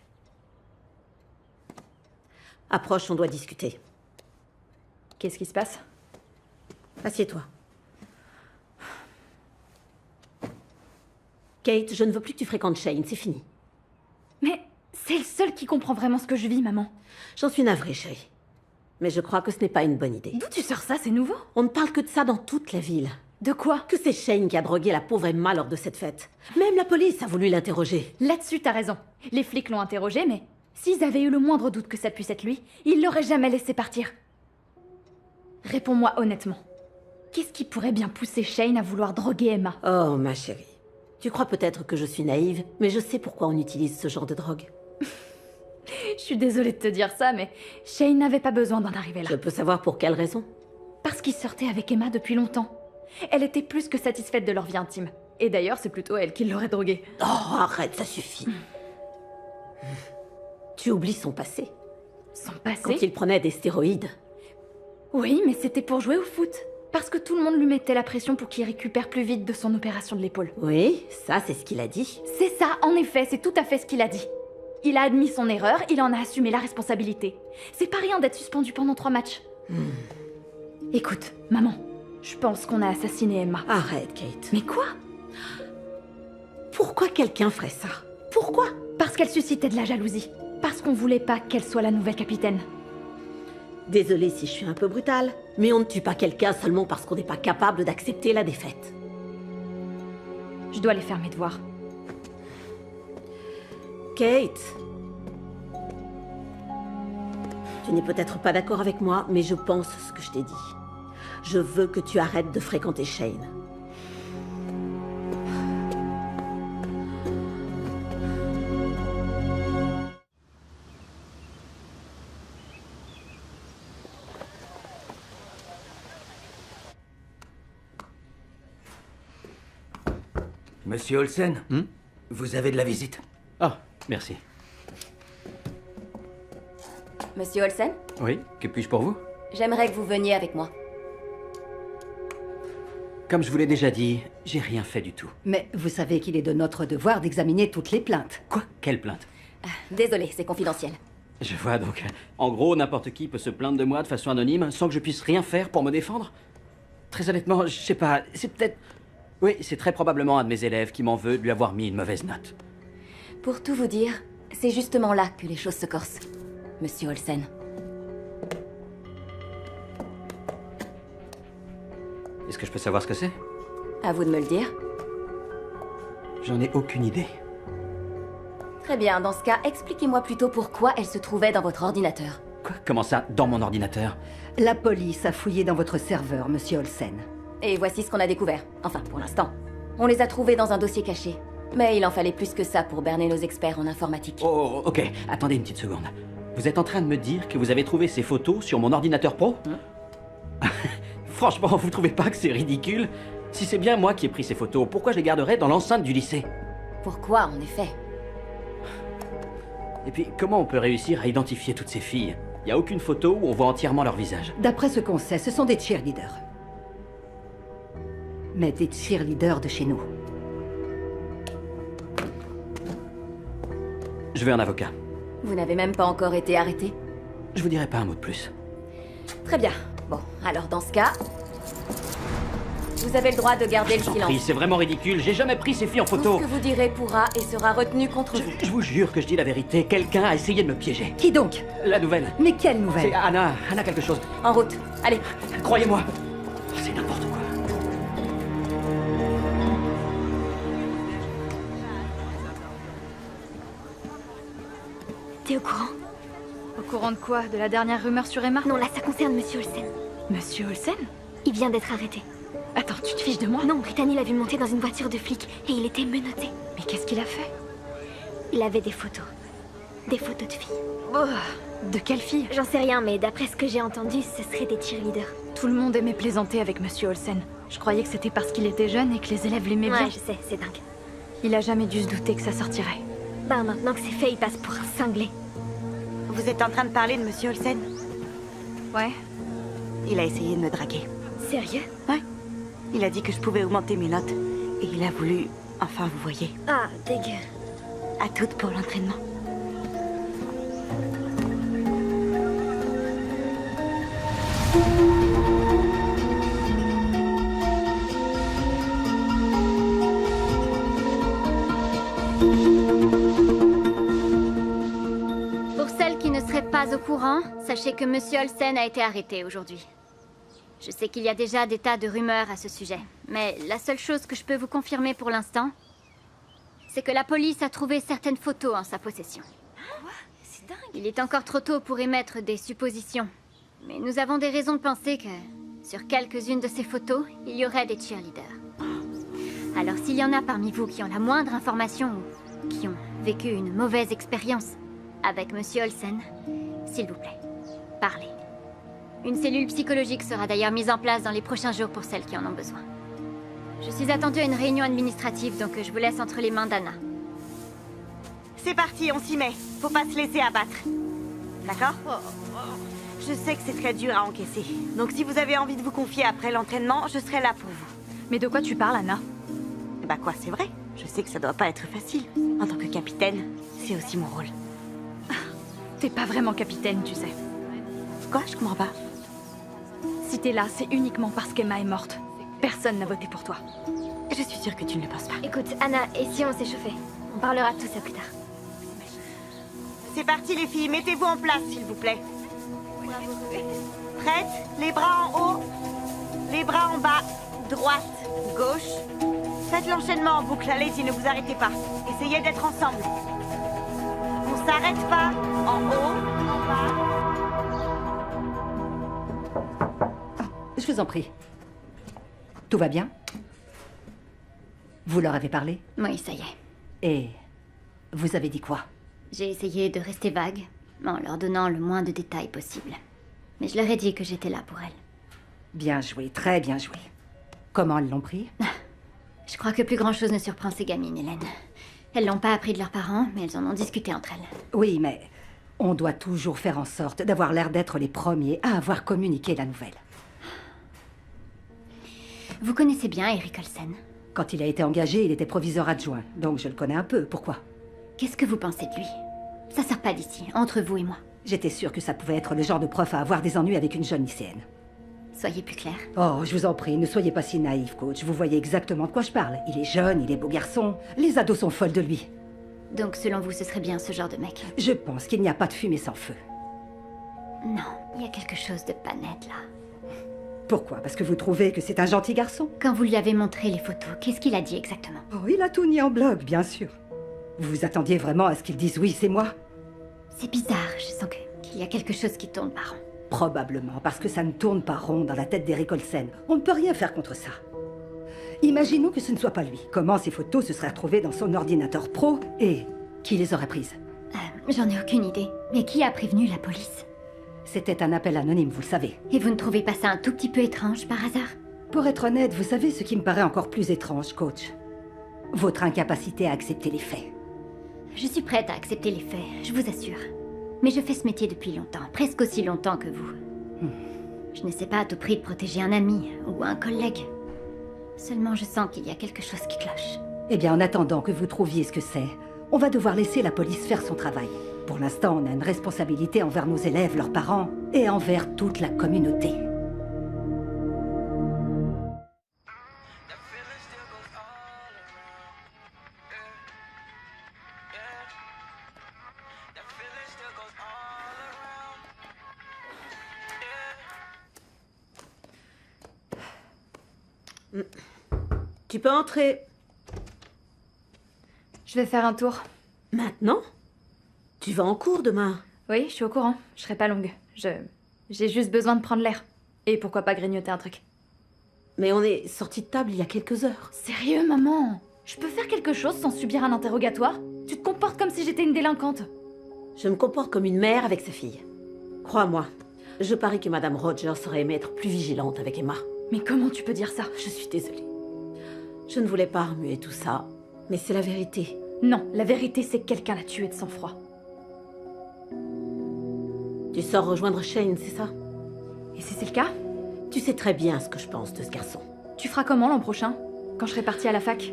Approche, on doit discuter. Qu'est-ce qui se passe? Assieds-toi. Kate, je ne veux plus que tu fréquentes Shane, c'est fini. Mais c'est le seul qui comprend vraiment ce que je vis, maman. J'en suis navrée, chérie. Mais je crois que ce n'est pas une bonne idée. D'où tu sors ça? C'est nouveau? On ne parle que de ça dans toute la ville. De quoi? Que c'est Shane qui a drogué la pauvre Emma lors de cette fête. Même la police a voulu l'interroger. Là-dessus, t'as raison. Les flics l'ont interrogé, mais s'ils avaient eu le moindre doute que ça puisse être lui, ils l'auraient jamais laissé partir. Réponds-moi honnêtement. Qu'est-ce qui pourrait bien pousser Shane à vouloir droguer Emma? Oh, ma chérie. Tu crois peut-être que je suis naïve, mais je sais pourquoi on utilise ce genre de drogue. Je suis désolée de te dire ça, mais Shane n'avait pas besoin d'en arriver là. Je peux savoir pour quelle raison? Parce qu'il sortait avec Emma depuis longtemps. Elle était plus que satisfaite de leur vie intime. Et d'ailleurs, c'est plutôt elle qui l'aurait droguée. Oh, arrête, ça suffit. Tu oublies son passé. Son passé? Quand il prenait des stéroïdes. Oui, mais c'était pour jouer au foot. Parce que tout le monde lui mettait la pression pour qu'il récupère plus vite de son opération de l'épaule. Oui, ça c'est ce qu'il a dit. C'est ça, en effet, c'est tout à fait ce qu'il a dit. Il a admis son erreur, il en a assumé la responsabilité. C'est pas rien d'être suspendu pendant 3 matchs. Écoute, maman, je pense qu'on a assassiné Emma. Arrête, Kate. Mais quoi? Pourquoi quelqu'un ferait ça? Pourquoi? Parce qu'elle suscitait de la jalousie. Parce qu'on voulait pas qu'elle soit la nouvelle capitaine. Désolée si je suis un peu brutale, mais on ne tue pas quelqu'un seulement parce qu'on n'est pas capable d'accepter la défaite. Je dois aller faire mes devoirs. Kate, tu n'es peut-être pas d'accord avec moi, mais je pense ce que je t'ai dit. Je veux que tu arrêtes de fréquenter Shane. Monsieur Olsen, Hmm? vous avez de la visite. Ah, merci. Monsieur Olsen, Oui, que puis-je pour vous? j'aimerais que vous veniez avec moi. Comme je vous l'ai déjà dit, j'ai rien fait du tout. Mais vous savez qu'il est de notre devoir d'examiner toutes les plaintes. Quoi? Quelle plainte? Désolé, c'est confidentiel. Je vois donc. En gros, n'importe qui peut se plaindre de moi de façon anonyme sans que je puisse rien faire pour me défendre? Très honnêtement, je sais pas, c'est peut-être... Oui, c'est très probablement un de mes élèves qui m'en veut de lui avoir mis une mauvaise note. Pour tout vous dire, c'est justement là que les choses se corsent. Monsieur Olsen. Est-ce que je peux savoir ce que c'est? À vous de me le dire. J'en ai aucune idée. Très bien, dans ce cas, expliquez-moi plutôt pourquoi elle se trouvait dans votre ordinateur. Quoi? Comment ça, dans mon ordinateur? La police a fouillé dans votre serveur, monsieur Olsen. Et voici ce qu'on a découvert. Enfin, pour l'instant. On les a trouvés dans un dossier caché. Mais il en fallait plus que ça pour berner nos experts en informatique. Oh, ok. Attendez une petite seconde. Vous êtes en train de me dire que vous avez trouvé ces photos sur mon ordinateur pro? Franchement, vous trouvez pas que c'est ridicule? Si c'est bien moi qui ai pris ces photos, pourquoi je les garderais dans l'enceinte du lycée? Pourquoi, en effet? Et puis, comment on peut réussir à identifier toutes ces filles? Y a aucune photo où on voit entièrement leur visage. D'après ce qu'on sait, ce sont des cheerleaders. Mais des cheerleaders de chez nous. Je veux un avocat. Vous n'avez même pas encore été arrêté? Je vous dirai pas un mot de plus. Très bien. Bon, alors dans ce cas... Vous avez le droit de garder le J'en silence. prie, c'est vraiment ridicule. J'ai jamais pris ces filles en Tout photo. ce que vous direz pourra et sera retenu contre vous. Je vous jure que je dis la vérité. Quelqu'un a essayé de me piéger. Qui donc? La nouvelle. Mais quelle nouvelle? C'est Anna. Anna quelque chose. En route. Allez. Croyez-moi. C'est n'importe quoi. T'es au courant? Au courant de quoi? De la dernière rumeur sur Emma? Non, là, ça concerne Monsieur Olsen. Monsieur Olsen? Il vient d'être arrêté. Attends, tu te fiches de moi? Non, Brittany l'a vu monter dans une voiture de flic et il était menotté. Mais qu'est-ce qu'il a fait? Il avait des photos. Des photos de filles. Oh, de quelle fille? J'en sais rien, mais d'après ce que j'ai entendu, ce seraient des cheerleaders. Tout le monde aimait plaisanter avec Monsieur Olsen. Je croyais que c'était parce qu'il était jeune et que les élèves l'aimaient bien. Ouais, je sais, c'est dingue. Il a jamais dû se douter que ça sortirait. Bah, maintenant que c'est fait, il passe pour un cinglé. Vous êtes en train de parler de monsieur Olsen? Ouais. Il a essayé de me draguer. Sérieux? Ouais. Il a dit que je pouvais augmenter mes notes. Et il a voulu... Enfin, vous voyez. Ah, dégueu. À toutes pour l'entraînement. Pour celles qui ne seraient pas au courant, sachez que Monsieur Olsen a été arrêté aujourd'hui. Je sais qu'il y a déjà des tas de rumeurs à ce sujet, mais la seule chose que je peux vous confirmer pour l'instant, c'est que la police a trouvé certaines photos en sa possession. C'est dingue. Il est encore trop tôt pour émettre des suppositions, mais nous avons des raisons de penser que, sur quelques-unes de ces photos, il y aurait des cheerleaders. Alors s'il y en a parmi vous qui ont la moindre information ou qui ont vécu une mauvaise expérience avec Monsieur Olsen, s'il vous plaît, parlez. Une cellule psychologique sera d'ailleurs mise en place dans les prochains jours pour celles qui en ont besoin. Je suis attendue à une réunion administrative, donc je vous laisse entre les mains d'Anna. C'est parti, on s'y met. Faut pas se laisser abattre. D'accord? Je sais que c'est très dur à encaisser. Donc si vous avez envie de vous confier après l'entraînement, je serai là pour vous. Mais de quoi tu parles, Anna? Bah quoi, c'est vrai. Je sais que ça doit pas être facile. En tant que capitaine, c'est aussi mon rôle. T'es pas vraiment capitaine, tu sais. Quoi? Je comprends pas. Si t'es là, c'est uniquement parce qu'Emma est morte. Personne n'a voté pour toi. Je suis sûre que tu ne le penses pas. Écoute, Anna, et si on s'échauffait? On parlera de tout ça plus tard. C'est parti les filles, mettez-vous en place s'il vous plaît. Prêtes? Les bras en haut, les bras en bas, droite, gauche. Faites l'enchaînement en boucle, allez-y, ne vous arrêtez pas. Essayez d'être ensemble. On s'arrête pas. En haut, en bas. Je vous en prie. Tout va bien? Vous leur avez parlé? Oui, ça y est. Et vous avez dit quoi? J'ai essayé de rester vague, en leur donnant le moins de détails possible. Mais je leur ai dit que j'étais là pour elles. Bien joué, très bien joué. Comment elles l'ont pris? Je crois que plus grand-chose ne surprend ces gamines, Hélène. Elles l'ont pas appris de leurs parents, mais elles en ont discuté entre elles. Oui, mais on doit toujours faire en sorte d'avoir l'air d'être les premiers à avoir communiqué la nouvelle. Vous connaissez bien Eric Olsen? Quand il a été engagé, il était proviseur adjoint, donc je le connais un peu. Pourquoi? Qu'est-ce que vous pensez de lui? Ça sort pas d'ici, entre vous et moi. J'étais sûre que ça pouvait être le genre de prof à avoir des ennuis avec une jeune lycéenne. Soyez plus clair. Oh, je vous en prie, ne soyez pas si naïf, coach. Vous voyez exactement de quoi je parle. Il est jeune, il est beau garçon. Les ados sont folles de lui. Donc selon vous, ce serait bien ce genre de mec? Je pense qu'il n'y a pas de fumée sans feu. Non, il y a quelque chose de pas net là. Pourquoi? Parce que vous trouvez que c'est un gentil garçon? Quand vous lui avez montré les photos, qu'est-ce qu'il a dit exactement? Oh, il a tout mis en bloc, bien sûr. Vous vous attendiez vraiment à ce qu'il dise oui, c'est moi? C'est bizarre, je sens qu'il y a quelque chose qui tourne par rond. Probablement, parce que ça ne tourne pas rond dans la tête d'Eric Olsen. On ne peut rien faire contre ça. Imaginons que ce ne soit pas lui. Comment ces photos se seraient retrouvées dans son ordinateur pro et qui les aurait prises? J'en ai aucune idée. Mais qui a prévenu la police? C'était un appel anonyme, vous le savez. Et vous ne trouvez pas ça un tout petit peu étrange par hasard? Pour être honnête, vous savez ce qui me paraît encore plus étrange, coach? Votre incapacité à accepter les faits. Je suis prête à accepter les faits, je vous assure. Mais je fais ce métier depuis longtemps, presque aussi longtemps que vous. Je n'essaie pas à tout prix de protéger un ami ou un collègue. Seulement je sens qu'il y a quelque chose qui cloche. Eh bien, en attendant que vous trouviez ce que c'est, on va devoir laisser la police faire son travail. Pour l'instant, on a une responsabilité envers nos élèves, leurs parents, et envers toute la communauté. Tu peux entrer. Je vais faire un tour. Maintenant? Tu vas en cours demain? Oui, je suis au courant. Je serai pas longue. J'ai juste besoin de prendre l'air. Et pourquoi pas grignoter un truc. Mais on est sortis de table il y a quelques heures. Sérieux, maman? Je peux faire quelque chose sans subir un interrogatoire? Tu te comportes comme si j'étais une délinquante. Je me comporte comme une mère avec sa fille. Crois-moi, je parie que Madame Rogers aurait aimé être plus vigilante avec Emma. Mais comment tu peux dire ça? Je suis désolée. Je ne voulais pas remuer tout ça, mais c'est la vérité. Non, la vérité c'est que quelqu'un l'a tué de sang-froid. Tu sors rejoindre Shane, c'est ça? Et si c'est le cas? Tu sais très bien ce que je pense de ce garçon. Tu feras comment l'an prochain? Quand je serai partie à la fac?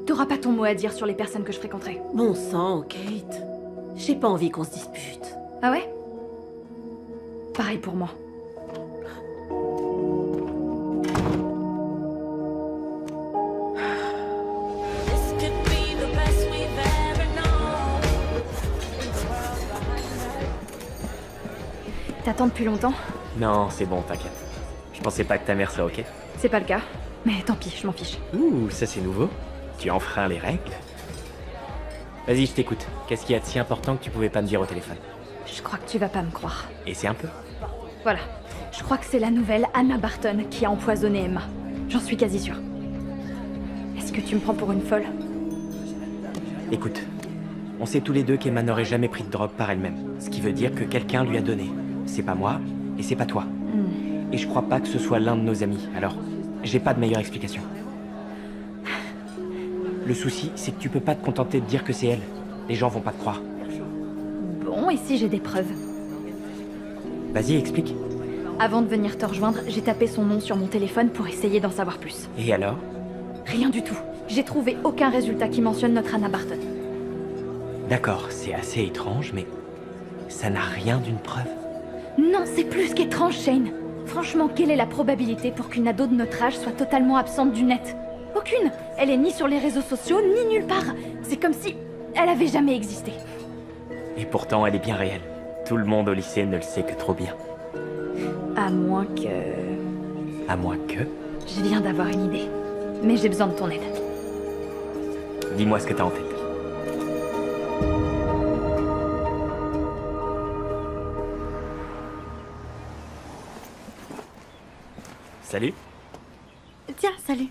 T'auras pas ton mot à dire sur les personnes que je fréquenterai. Bon sang, Kate. J'ai pas envie qu'on se dispute. Ah ouais? Pareil pour moi. T'attends depuis longtemps? Non, c'est bon, t'inquiète. Je pensais pas que ta mère soit ok. C'est pas le cas. Mais tant pis, je m'en fiche. Ouh, ça c'est nouveau. Tu enfreins les règles. Vas-y, je t'écoute. Qu'est-ce qu'il y a de si important que tu pouvais pas me dire au téléphone? Je crois que tu vas pas me croire. Et c'est un peu. Voilà. Je crois que c'est la nouvelle Anna Barton qui a empoisonné Emma. J'en suis quasi sûre. Est-ce que tu me prends pour une folle? Écoute, on sait tous les deux qu'Emma n'aurait jamais pris de drogue par elle-même. Ce qui veut dire que quelqu'un lui a donné. C'est pas moi, et c'est pas toi. Et je crois pas que ce soit l'un de nos amis, alors j'ai pas de meilleure explication. Le souci, c'est que tu peux pas te contenter de dire que c'est elle. Les gens vont pas te croire. Bon, et si j'ai des preuves? Vas-y, explique. Avant de venir te rejoindre, j'ai tapé son nom sur mon téléphone pour essayer d'en savoir plus. Et alors? Rien du tout. J'ai trouvé aucun résultat qui mentionne notre Anna Barton. D'accord, c'est assez étrange, mais ça n'a rien d'une preuve. Non, c'est plus qu'étrange, Shane. Franchement, quelle est la probabilité pour qu'une ado de notre âge soit totalement absente du net? Aucune. Elle est ni sur les réseaux sociaux, ni nulle part. C'est comme si elle avait jamais existé. Et pourtant, elle est bien réelle. Tout le monde au lycée ne le sait que trop bien. À moins que... À moins que... Je viens d'avoir une idée. Mais j'ai besoin de ton aide. Dis-moi ce que t'as en tête. Salut. Tiens, salut.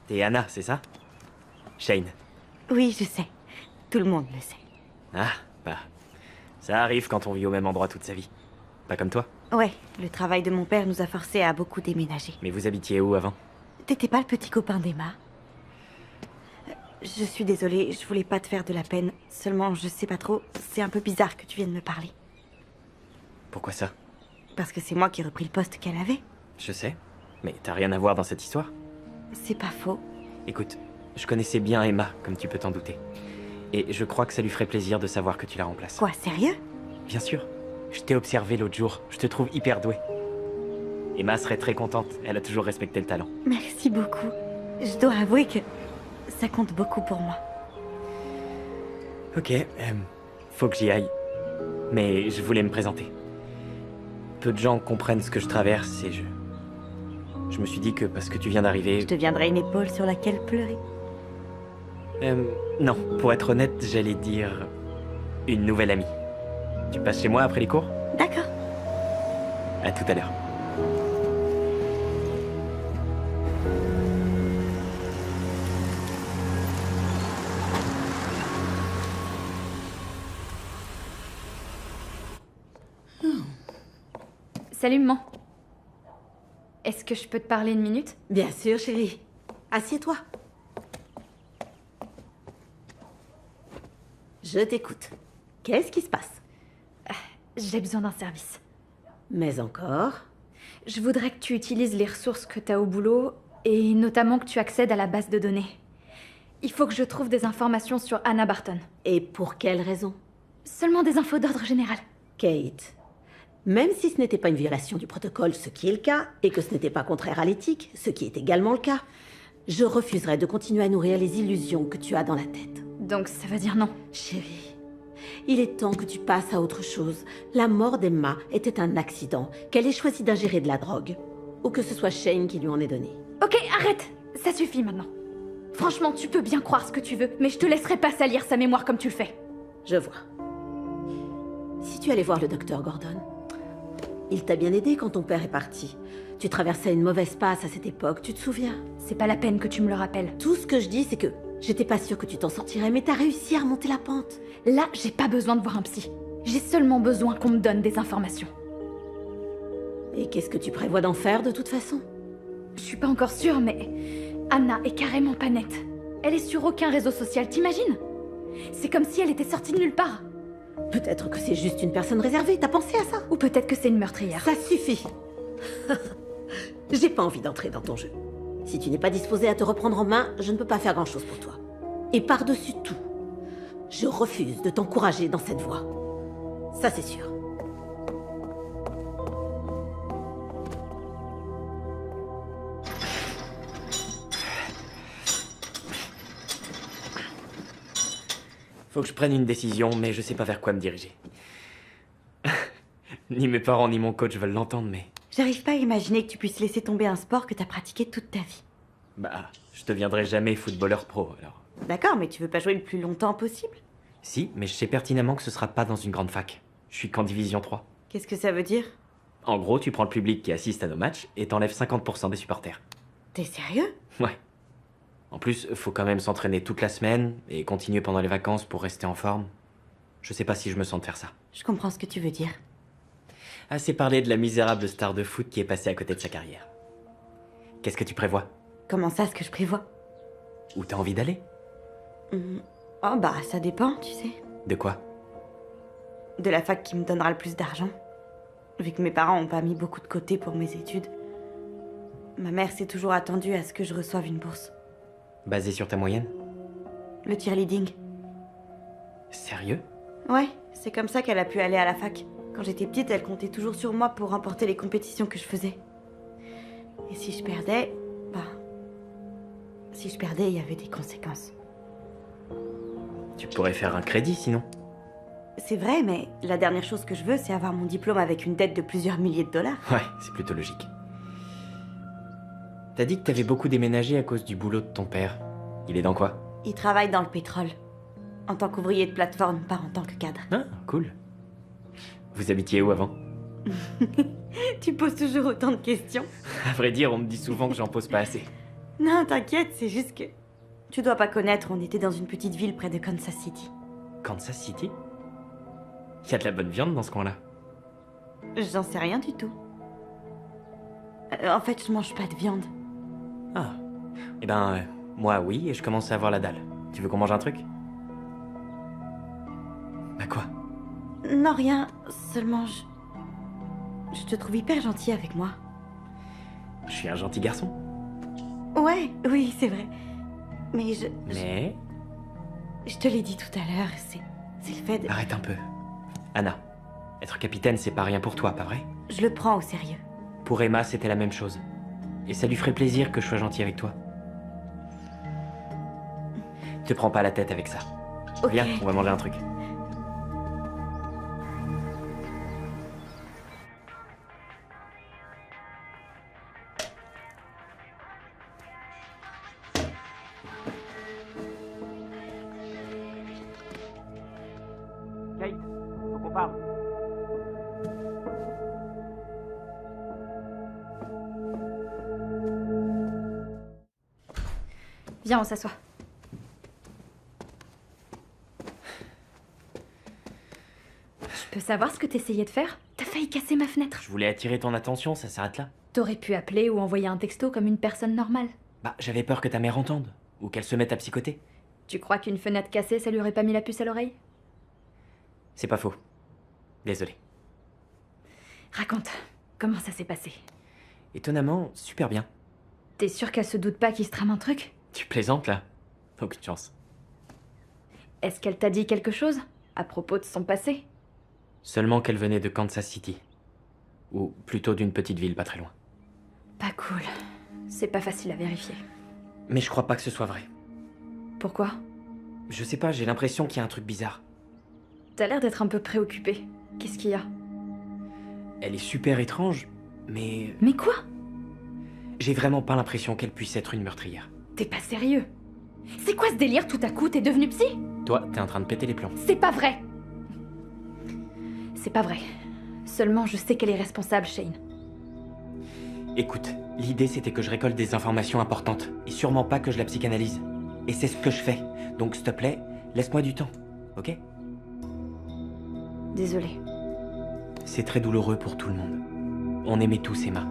T'es Anna, c'est ça? Shane. Oui, je sais. Tout le monde le sait. Ah, bah... Ça arrive quand on vit au même endroit toute sa vie. Pas comme toi. Ouais, le travail de mon père nous a forcés à beaucoup déménager. Mais vous habitiez où avant? T'étais pas le petit copain d'Emma? Je suis désolée, je voulais pas te faire de la peine. Seulement, je sais pas trop, c'est un peu bizarre que tu viennes me parler. Pourquoi ça? Parce que c'est moi qui ai repris le poste qu'elle avait. Je sais, mais t'as rien à voir dans cette histoire. C'est pas faux. Écoute, je connaissais bien Emma, comme tu peux t'en douter. Et je crois que ça lui ferait plaisir de savoir que tu la remplaces. Quoi, sérieux? Bien sûr. Je t'ai observé l'autre jour, je te trouve hyper douée. Emma serait très contente, elle a toujours respecté le talent. Merci beaucoup. Je dois avouer que ça compte beaucoup pour moi. Ok, faut que j'y aille. Mais je voulais me présenter. Peu de gens comprennent ce que je traverse et je me suis dit que parce que tu viens d'arriver... Je deviendrai une épaule sur laquelle pleurer. Non, pour être honnête, j'allais dire... une nouvelle amie. Tu passes chez moi après les cours? D'accord. À tout à l'heure. Salut, maman. Est-ce que je peux te parler une minute? Bien sûr, chérie. Assieds-toi. Je t'écoute. Qu'est-ce qui se passe? J'ai besoin d'un service. Mais encore? Je voudrais que tu utilises les ressources que tu as au boulot, et notamment que tu accèdes à la base de données. Il faut que je trouve des informations sur Anna Barton. Et pour quelle raison? Seulement des infos d'ordre général. Kate, même si ce n'était pas une violation du protocole, ce qui est le cas, et que ce n'était pas contraire à l'éthique, ce qui est également le cas, je refuserais de continuer à nourrir les illusions que tu as dans la tête. Donc ça veut dire non. Chérie, il est temps que tu passes à autre chose. La mort d'Emma était un accident, qu'elle ait choisi d'ingérer de la drogue, ou que ce soit Shane qui lui en ait donné. Ok, arrête. Ça suffit maintenant. Franchement, tu peux bien croire ce que tu veux, mais je te laisserai pas salir sa mémoire comme tu le fais. Je vois. Si tu allais voir le docteur Gordon, il t'a bien aidé quand ton père est parti. Tu traversais une mauvaise passe à cette époque, tu te souviens? C'est pas la peine que tu me le rappelles. Tout ce que je dis, c'est que j'étais pas sûre que tu t'en sortirais, mais t'as réussi à remonter la pente. Là, j'ai pas besoin de voir un psy. J'ai seulement besoin qu'on me donne des informations. Et qu'est-ce que tu prévois d'en faire de toute façon? Je suis pas encore sûre, mais Anna est carrément pas nette. Elle est sur aucun réseau social, t'imagines? C'est comme si elle était sortie de nulle part. Peut-être que c'est juste une personne réservée, t'as pensé à ça? Ou peut-être que c'est une meurtrière. Ça suffit. J'ai pas envie d'entrer dans ton jeu. Si tu n'es pas disposé à te reprendre en main, je ne peux pas faire grand-chose pour toi. Et par-dessus tout, je refuse de t'encourager dans cette voie. Ça, c'est sûr. Faut que je prenne une décision, mais je sais pas vers quoi me diriger. Ni mes parents ni mon coach veulent l'entendre, mais... J'arrive pas à imaginer que tu puisses laisser tomber un sport que t'as pratiqué toute ta vie. Bah, je deviendrai jamais footballeur pro, alors... D'accord, mais tu veux pas jouer le plus longtemps possible? Si, mais je sais pertinemment que ce sera pas dans une grande fac. Je suis qu'en division 3. Qu'est-ce que ça veut dire? En gros, tu prends le public qui assiste à nos matchs et t'enlèves 50% des supporters. T'es sérieux? Ouais. En plus, faut quand même s'entraîner toute la semaine et continuer pendant les vacances pour rester en forme. Je sais pas si je me sens de faire ça. Je comprends ce que tu veux dire. Assez parlé de la misérable star de foot qui est passée à côté de sa carrière. Qu'est-ce que tu prévois? Comment ça, ce que je prévois? Où t'as envie d'aller? Oh bah, ça dépend, tu sais. De quoi? De la fac qui me donnera le plus d'argent. Vu que mes parents ont pas mis beaucoup de côté pour mes études. Ma mère s'est toujours attendue à ce que je reçoive une bourse. Basée sur ta moyenne? Le cheerleading. Sérieux? Ouais, c'est comme ça qu'elle a pu aller à la fac. Quand j'étais petite, elle comptait toujours sur moi pour remporter les compétitions que je faisais. Et si je perdais, si je perdais, il y avait des conséquences. Tu pourrais faire un crédit sinon? C'est vrai, mais la dernière chose que je veux, c'est avoir mon diplôme avec une dette de plusieurs milliers de dollars. Ouais, c'est plutôt logique. T'as dit que t'avais beaucoup déménagé à cause du boulot de ton père. Il est dans quoi? Il travaille dans le pétrole. En tant qu'ouvrier de plateforme, pas en tant que cadre. Ah, cool. Vous habitiez où avant? Tu poses toujours autant de questions. À vrai dire, on me dit souvent que j'en pose pas assez. Non, t'inquiète, c'est juste que... Tu dois pas connaître, on était dans une petite ville près de Kansas City. Kansas City? Y a de la bonne viande dans ce coin-là. J'en sais rien du tout. En fait, je mange pas de viande. Ah. Eh ben, moi oui, et je commence à avoir la dalle. Tu veux qu'on mange un truc? Bah quoi? Non, rien. Seulement, je te trouve hyper gentil avec moi. Je suis un gentil garçon. Ouais, oui, c'est vrai. Mais Mais... je te l'ai dit tout à l'heure, c'est le fait de... Arrête un peu. Anna, être capitaine, c'est pas rien pour toi, pas vrai? Je le prends au sérieux. Pour Emma, c'était la même chose. Et ça lui ferait plaisir que je sois gentil avec toi. Te prends pas la tête avec ça. Ok. Viens, on va manger un truc. Kate, faut qu'on parle. Viens, on s'assoit. Je peux savoir ce que t'essayais de faire? T'as failli casser ma fenêtre. Je voulais attirer ton attention, ça s'arrête là. T'aurais pu appeler ou envoyer un texto comme une personne normale. Bah, j'avais peur que ta mère entende. Ou qu'elle se mette à psychoter. Tu crois qu'une fenêtre cassée, ça lui aurait pas mis la puce à l'oreille? C'est pas faux. Désolé. Raconte, comment ça s'est passé? Étonnamment, super bien. T'es sûr qu'elle se doute pas qu'il se trame un truc? Tu plaisantes là? Aucune chance. Est-ce qu'elle t'a dit quelque chose à propos de son passé? Seulement qu'elle venait de Kansas City. Ou plutôt d'une petite ville pas très loin. Pas cool. C'est pas facile à vérifier. Mais je crois pas que ce soit vrai. Pourquoi? Je sais pas, j'ai l'impression qu'il y a un truc bizarre. T'as l'air d'être un peu préoccupé. Qu'est-ce qu'il y a? Elle est super étrange, mais... Mais quoi? J'ai vraiment pas l'impression qu'elle puisse être une meurtrière. T'es pas sérieux? C'est quoi ce délire tout à coup? T'es devenu psy? Toi, t'es en train de péter les plombs. C'est pas vrai! C'est pas vrai. Seulement, je sais qu'elle est responsable, Shane. Écoute, l'idée c'était que je récolte des informations importantes, et sûrement pas que je la psychanalyse. Et c'est ce que je fais. Donc s'il te plaît, laisse-moi du temps, ok? Désolée. C'est très douloureux pour tout le monde. On aimait tous Emma.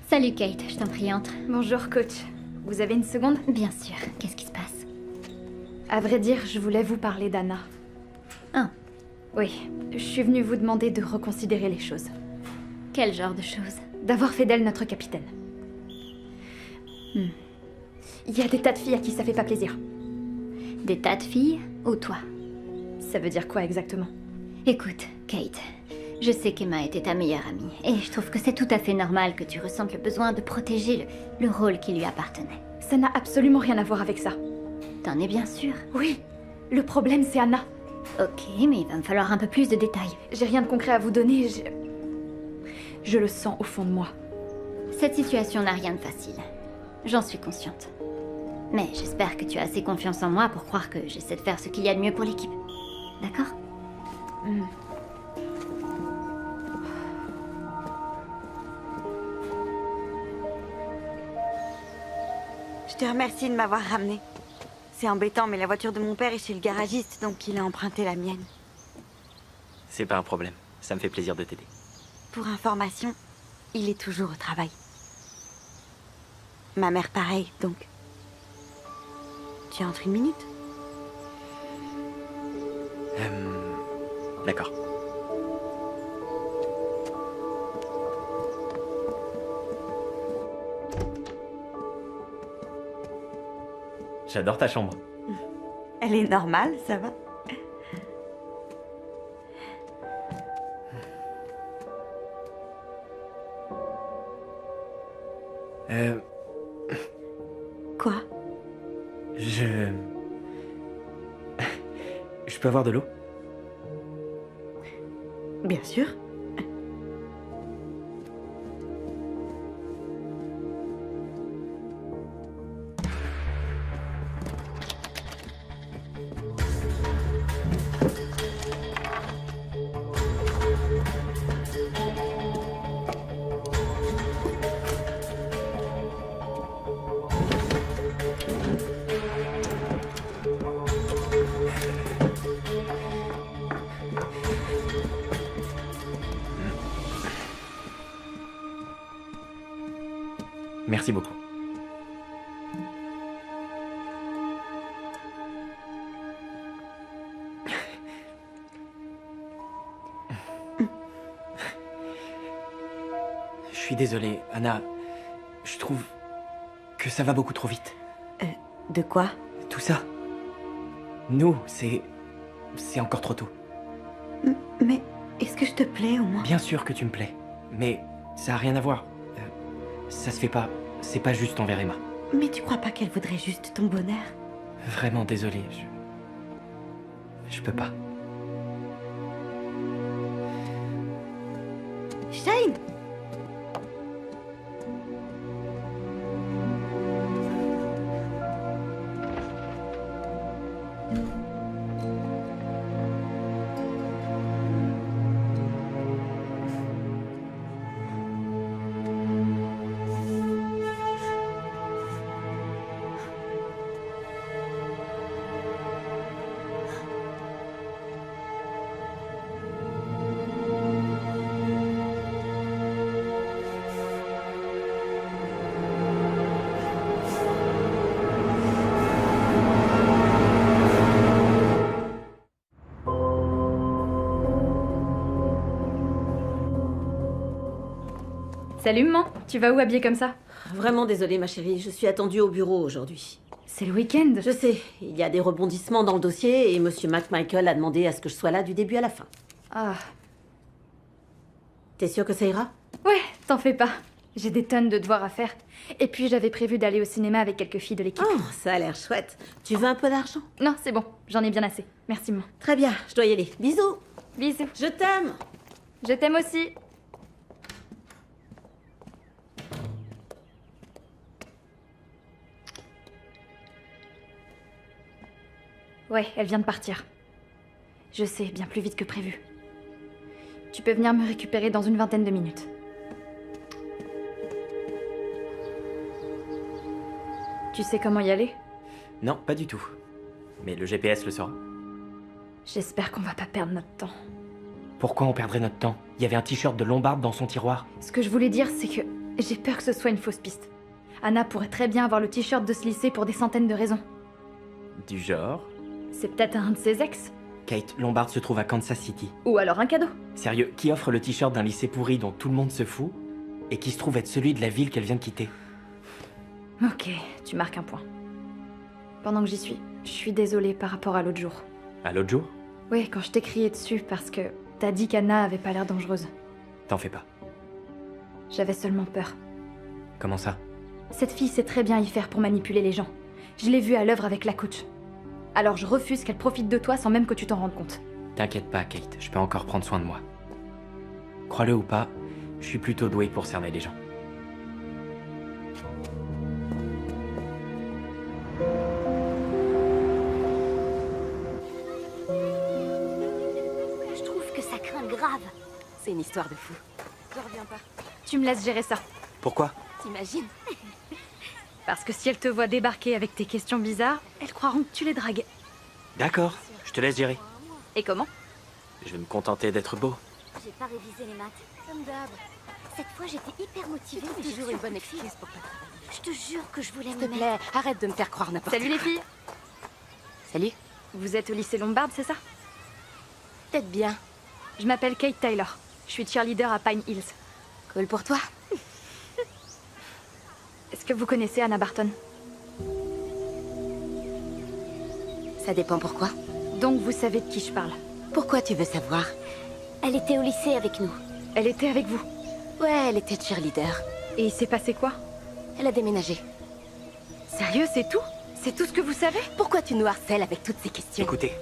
Salut Kate, je t'en prie, entre. Bonjour, coach. Vous avez une seconde? Bien sûr, qu'est-ce qui se passe? À vrai dire, je voulais vous parler d'Anna. Ah. Oui, je suis venue vous demander de reconsidérer les choses. Quel genre de choses? D'avoir fait d'elle notre capitaine. Il y a des tas de filles à qui ça fait pas plaisir. Des tas de filles ou toi? Ça veut dire quoi exactement? Écoute, Kate, je sais qu'Emma était ta meilleure amie, et je trouve que c'est tout à fait normal que tu ressentes le besoin de protéger le rôle qui lui appartenait. Ça n'a absolument rien à voir avec ça. T'en es bien sûre? Oui, le problème c'est Anna. Ok, mais il va me falloir un peu plus de détails. J'ai rien de concret à vous donner, je le sens au fond de moi. Cette situation n'a rien de facile. J'en suis consciente. Mais j'espère que tu as assez confiance en moi pour croire que j'essaie de faire ce qu'il y a de mieux pour l'équipe. D'accord? Je te remercie de m'avoir ramené. C'est embêtant, mais la voiture de mon père est chez le garagiste, donc il a emprunté la mienne. C'est pas un problème. Ça me fait plaisir de t'aider. Pour information, il est toujours au travail. Ma mère pareil, donc. Tu entres une minute? D'accord. J'adore ta chambre. Elle est normale, ça va? Quoi? Je peux avoir de l'eau? Bien sûr. Merci beaucoup. Je suis désolé, Anna. Je trouve que ça va beaucoup trop vite. De quoi? Tout ça. Nous, c'est encore trop tôt. Mais est-ce que je te plais au moins? Bien sûr que tu me plais, mais ça a rien à voir. Ça se fait pas. C'est pas juste envers Emma. Mais tu crois pas qu'elle voudrait juste ton bonheur? Vraiment désolé, je peux pas. Shane! Salut maman, tu vas où habillée comme ça? Vraiment désolée, ma chérie, je suis attendue au bureau aujourd'hui. C'est le week-end. Je sais, il y a des rebondissements dans le dossier et Monsieur McMichael a demandé à ce que je sois là du début à la fin. Ah, T'es sûre que ça ira? ouais, t'en fais pas. J'ai des tonnes de devoirs à faire. Et puis j'avais prévu d'aller au cinéma avec quelques filles de l'équipe. Oh, ça a l'air chouette. Tu veux un peu d'argent? Non, c'est bon, j'en ai bien assez. Merci maman. Très bien, je dois y aller. Bisous. Bisous. Je t'aime. Je t'aime aussi. Ouais, elle vient de partir. Je sais, bien plus vite que prévu. Tu peux venir me récupérer dans une vingtaine de minutes. Tu sais comment y aller? Non, pas du tout. Mais le GPS le saura. J'espère qu'on va pas perdre notre temps. Pourquoi on perdrait notre temps? Il y avait un t-shirt de Lombard dans son tiroir. Ce que je voulais dire, c'est que j'ai peur que ce soit une fausse piste. Anna pourrait très bien avoir le t-shirt de ce lycée pour des centaines de raisons. Du genre? C'est peut-être un de ses ex. Kate, Lombard se trouve à Kansas City. Ou alors un cadeau. Sérieux, qui offre le t-shirt d'un lycée pourri dont tout le monde se fout et qui se trouve être celui de la ville qu'elle vient de quitter? Ok, tu marques un point. Pendant que j'y suis, je suis désolée par rapport à l'autre jour. À l'autre jour? Oui, quand je t'ai crié dessus parce que t'as dit qu'Anna avait pas l'air dangereuse. T'en fais pas. J'avais seulement peur. Comment ça? Cette fille sait très bien y faire pour manipuler les gens. Je l'ai vue à l'œuvre avec la coach. Alors je refuse qu'elle profite de toi sans même que tu t'en rendes compte. T'inquiète pas, Kate, je peux encore prendre soin de moi. Crois-le ou pas, je suis plutôt doué pour cerner les gens. Je trouve que ça craint grave. C'est une histoire de fou. Je reviens pas. Tu me laisses gérer ça. Pourquoi? T'imagines? Parce que si elle te voit débarquer avec tes questions bizarres, elles croiront que tu les dragues. D'accord, je te laisse gérer. Et comment? Je vais me contenter d'être beau. J'ai pas révisé les maths, comme d'hab. Cette fois, j'étais hyper motivée. C'est toujours une bonne excuse pour pas travailler. Je te jure que je voulais me mettre... plaît, arrête de me faire croire n'importe quoi. Salut les filles. Salut. Vous êtes au lycée Lombard, c'est ça? Peut-être bien. Je m'appelle Kate Tyler. Je suis cheerleader à Pine Hills. Cool pour toi. Est-ce que vous connaissez Anna Barton? Ça dépend pourquoi. Donc vous savez de qui je parle. Pourquoi tu veux savoir? Elle était au lycée avec nous. Elle était avec vous. Ouais, elle était cheerleader. Et il s'est passé quoi? Elle a déménagé. Sérieux, c'est tout? C'est tout ce que vous savez? Pourquoi tu nous harcèles avec toutes ces questions? Écoutez,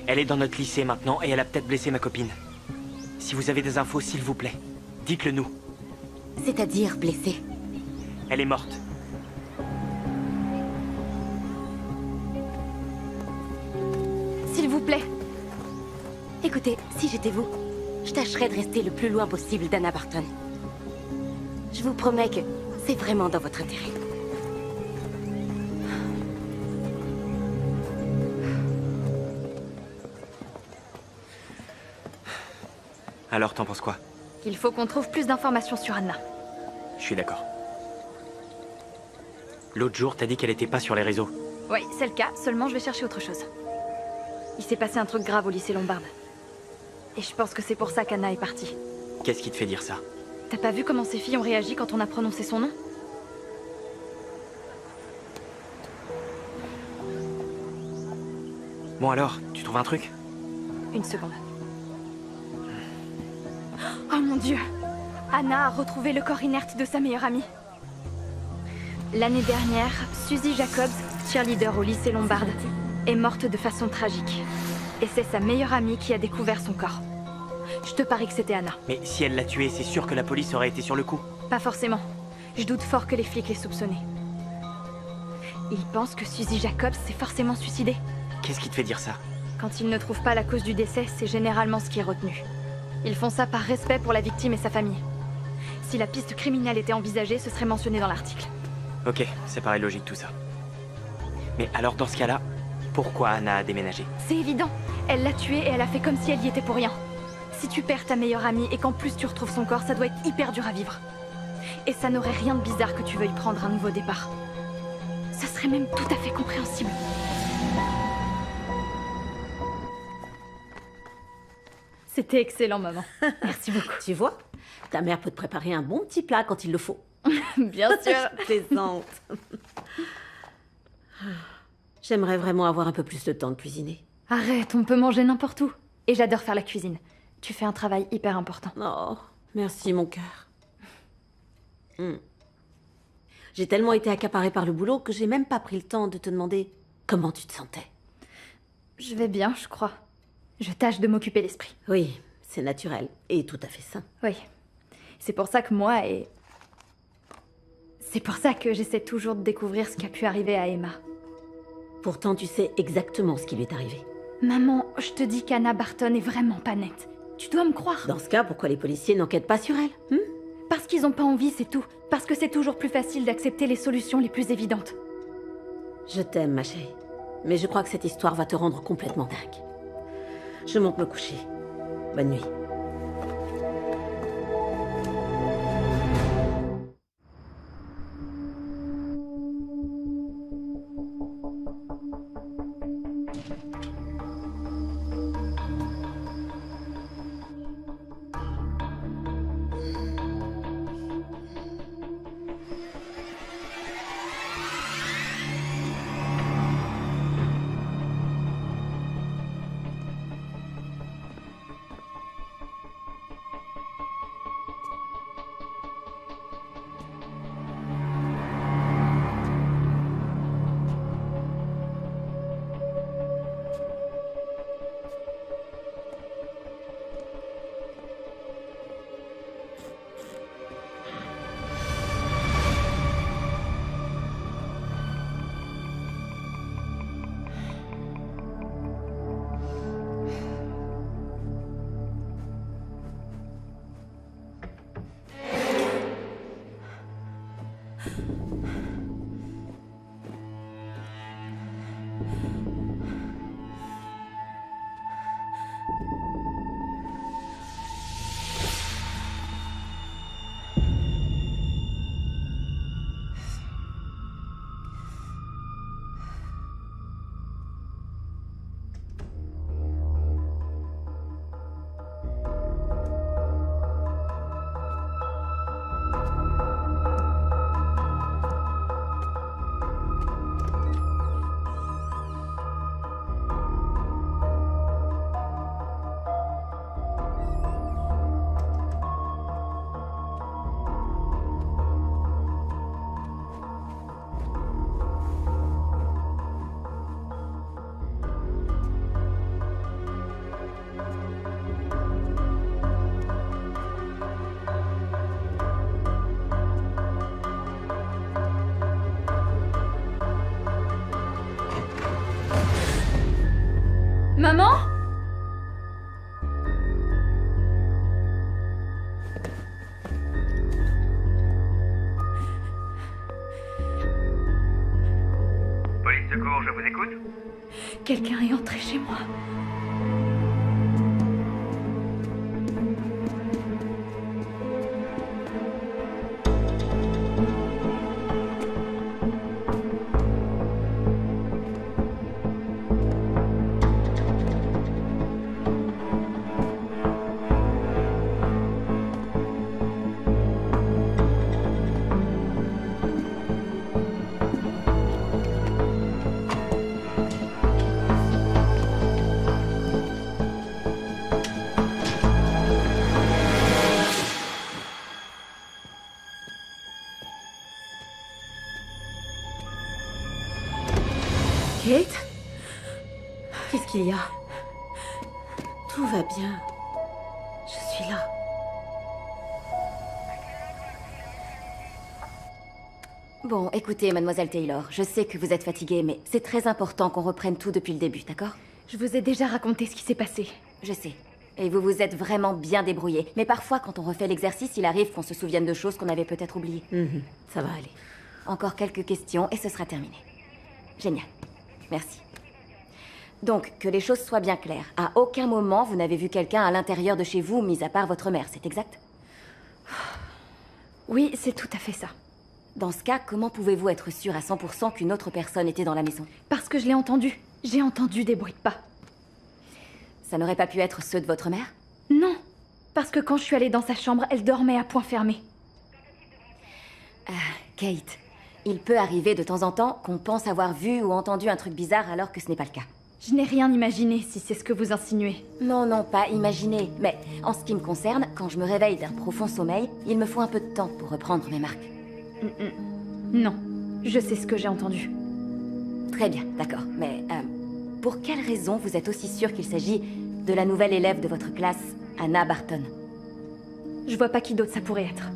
elle est dans notre lycée maintenant et elle a peut-être blessé ma copine. Si vous avez des infos, s'il vous plaît, dites-le nous. C'est-à-dire blessée? Elle est morte. S'il vous plaît. Écoutez, si j'étais vous, je tâcherais de rester le plus loin possible d'Anna Barton. Je vous promets que c'est vraiment dans votre intérêt. Alors, t'en penses quoi? Il faut qu'on trouve plus d'informations sur Anna. Je suis d'accord. L'autre jour, t'as dit qu'elle était pas sur les réseaux. Oui, c'est le cas, seulement je vais chercher autre chose. Il s'est passé un truc grave au lycée Lombard. Et je pense que c'est pour ça qu'Anna est partie. Qu'est-ce qui te fait dire ça? T'as pas vu comment ces filles ont réagi quand on a prononcé son nom? Bon alors, tu trouves un truc? Une seconde. Oh mon Dieu! Anna a retrouvé le corps inerte de sa meilleure amie. L'année dernière, Suzy Jacobs, cheerleader au lycée Lombard, est morte de façon tragique. Et c'est sa meilleure amie qui a découvert son corps. Je te parie que c'était Anna. Mais si elle l'a tuée, c'est sûr que la police aurait été sur le coup. Pas forcément. Je doute fort que les flics l'aient soupçonnée. Ils pensent que Suzy Jacobs s'est forcément suicidée. Qu'est-ce qui te fait dire ça? Quand ils ne trouvent pas la cause du décès, c'est généralement ce qui est retenu. Ils font ça par respect pour la victime et sa famille. Si la piste criminelle était envisagée, ce serait mentionné dans l'article. Ok, ça paraît logique tout ça. Mais alors dans ce cas-là, pourquoi Anna a déménagé? C'est évident. Elle l'a tuée et elle a fait comme si elle y était pour rien. Si tu perds ta meilleure amie et qu'en plus tu retrouves son corps, ça doit être hyper dur à vivre. Et ça n'aurait rien de bizarre que tu veuilles prendre un nouveau départ. Ça serait même tout à fait compréhensible. C'était excellent, maman. Merci beaucoup. Tu vois, ta mère peut te préparer un bon petit plat quand il le faut. Bien sûr. Je plaisante. J'aimerais vraiment avoir un peu plus de temps de cuisiner. Arrête, on peut manger n'importe où. Et j'adore faire la cuisine. Tu fais un travail hyper important. Oh, merci mon cœur. J'ai tellement été accaparée par le boulot que j'ai même pas pris le temps de te demander comment tu te sentais. Je vais bien, je crois. Je tâche de m'occuper l'esprit. Oui, c'est naturel et tout à fait sain. Oui. C'est pour ça que moi et... C'est pour ça que j'essaie toujours de découvrir ce qui a pu arriver à Emma. Pourtant, tu sais exactement ce qui lui est arrivé. Maman, je te dis qu'Anna Barton est vraiment pas nette. Tu dois me croire. Dans ce cas, pourquoi les policiers n'enquêtent pas sur elle? Parce qu'ils ont pas envie, c'est tout. Parce que c'est toujours plus facile d'accepter les solutions les plus évidentes. Je t'aime, ma chérie. Mais je crois que cette histoire va te rendre complètement dingue. Je monte me coucher. Bonne nuit. Maman? Police secours, je vous écoute. Quelqu'un est entré chez moi. Tout va bien. Je suis là. Bon, écoutez, mademoiselle Taylor, je sais que vous êtes fatiguée, mais c'est très important qu'on reprenne tout depuis le début, d'accord? Je vous ai déjà raconté ce qui s'est passé. Je sais. Et vous vous êtes vraiment bien débrouillée. Mais parfois, quand on refait l'exercice, il arrive qu'on se souvienne de choses qu'on avait peut-être oubliées. Ça va aller. Encore quelques questions et ce sera terminé. Génial. Merci. Donc, que les choses soient bien claires. À aucun moment, vous n'avez vu quelqu'un à l'intérieur de chez vous, mis à part votre mère, c'est exact? Oui, c'est tout à fait ça. Dans ce cas, comment pouvez-vous être sûr à 100% qu'une autre personne était dans la maison? Parce que je l'ai entendu. J'ai entendu des bruits de pas. Ça n'aurait pas pu être ceux de votre mère? Non. Parce que quand je suis allée dans sa chambre, elle dormait à point fermé. Kate, il peut arriver de temps en temps qu'on pense avoir vu ou entendu un truc bizarre alors que ce n'est pas le cas. Je n'ai rien imaginé, si c'est ce que vous insinuez. Non, non, pas imaginé. Mais en ce qui me concerne, quand je me réveille d'un profond sommeil, il me faut un peu de temps pour reprendre mes marques. Non, je sais ce que j'ai entendu. Très bien, d'accord. Mais pour quelle raison vous êtes aussi sûr qu'il s'agit de la nouvelle élève de votre classe, Anna Barton? Je vois pas qui d'autre ça pourrait être.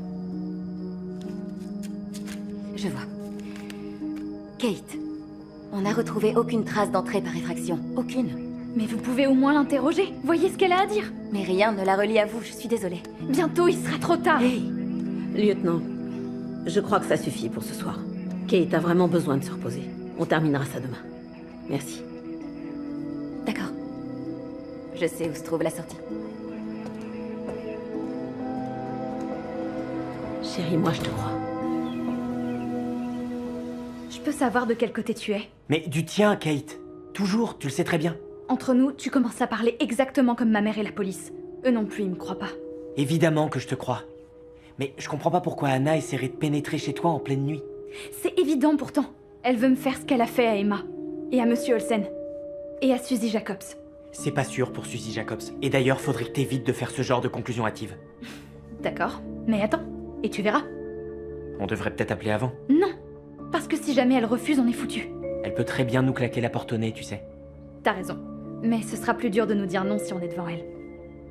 Je vois. Kate, on n'a retrouvé aucune trace d'entrée par effraction. Aucune. Mais vous pouvez au moins l'interroger. Voyez ce qu'elle a à dire. Mais rien ne la relie à vous, je suis désolée. Bientôt, il sera trop tard. Hey, lieutenant, je crois que ça suffit pour ce soir. Kate a vraiment besoin de se reposer. On terminera ça demain. Merci. D'accord. Je sais où se trouve la sortie. Chérie, moi je te crois. Je peux savoir de quel côté tu es? Mais du tien, Kate. Toujours, tu le sais très bien. Entre nous, tu commences à parler exactement comme ma mère et la police. Eux non plus, ils me croient pas. Évidemment que je te crois. Mais je comprends pas pourquoi Anna essaierait de pénétrer chez toi en pleine nuit. C'est évident pourtant. Elle veut me faire ce qu'elle a fait à Emma. Et à Monsieur Olsen. Et à Suzy Jacobs. C'est pas sûr pour Suzy Jacobs. Et d'ailleurs, faudrait que t'évites de faire ce genre de conclusion hâtive. D'accord. Mais attends. Et tu verras. On devrait peut-être appeler avant. Non. Parce que si jamais elle refuse, on est foutu. Elle peut très bien nous claquer la porte au nez, tu sais. T'as raison. Mais ce sera plus dur de nous dire non si on est devant elle.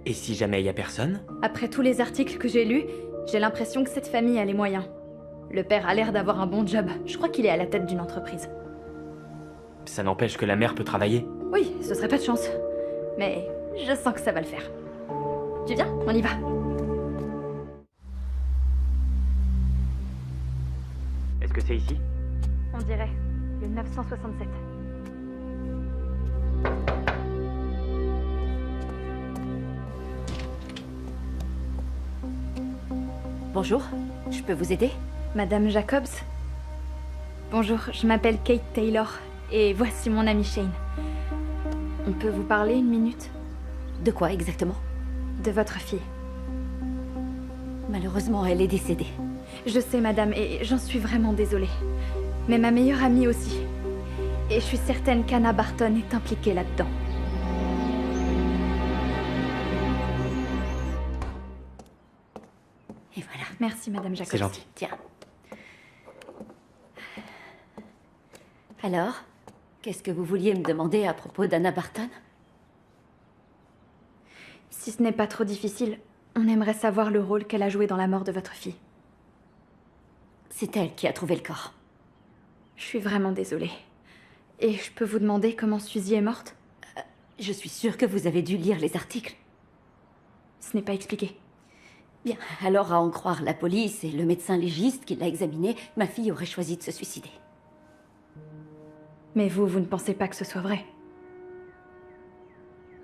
Et si jamais y a personne? Après tous les articles que j'ai lus, j'ai l'impression que cette famille a les moyens. Le père a l'air d'avoir un bon job. Je crois qu'il est à la tête d'une entreprise. Ça n'empêche que la mère peut travailler. Oui, ce serait pas de chance. Mais je sens que ça va le faire. Tu viens? On y va. Est-ce que c'est ici? On dirait. Le 967. Bonjour, je peux vous aider? Madame Jacobs? Bonjour, je m'appelle Kate Taylor. Et voici mon ami Shane. On peut vous parler une minute? De quoi exactement? De votre fille. Malheureusement, elle est décédée. Je sais, madame, et j'en suis vraiment désolée. Mais ma meilleure amie aussi. Et je suis certaine qu'Anna Barton est impliquée là-dedans. Et voilà. Merci, madame Jacobs. C'est gentil. Tiens. Alors, qu'est-ce que vous vouliez me demander à propos d'Anna Barton? Si ce n'est pas trop difficile, on aimerait savoir le rôle qu'elle a joué dans la mort de votre fille. C'est elle qui a trouvé le corps. Je suis vraiment désolée. Et je peux vous demander comment Suzy est morte? Je suis sûre que vous avez dû lire les articles. Ce n'est pas expliqué. Bien, alors à en croire la police et le médecin légiste qui l'a examinée, ma fille aurait choisi de se suicider. Mais vous ne pensez pas que ce soit vrai?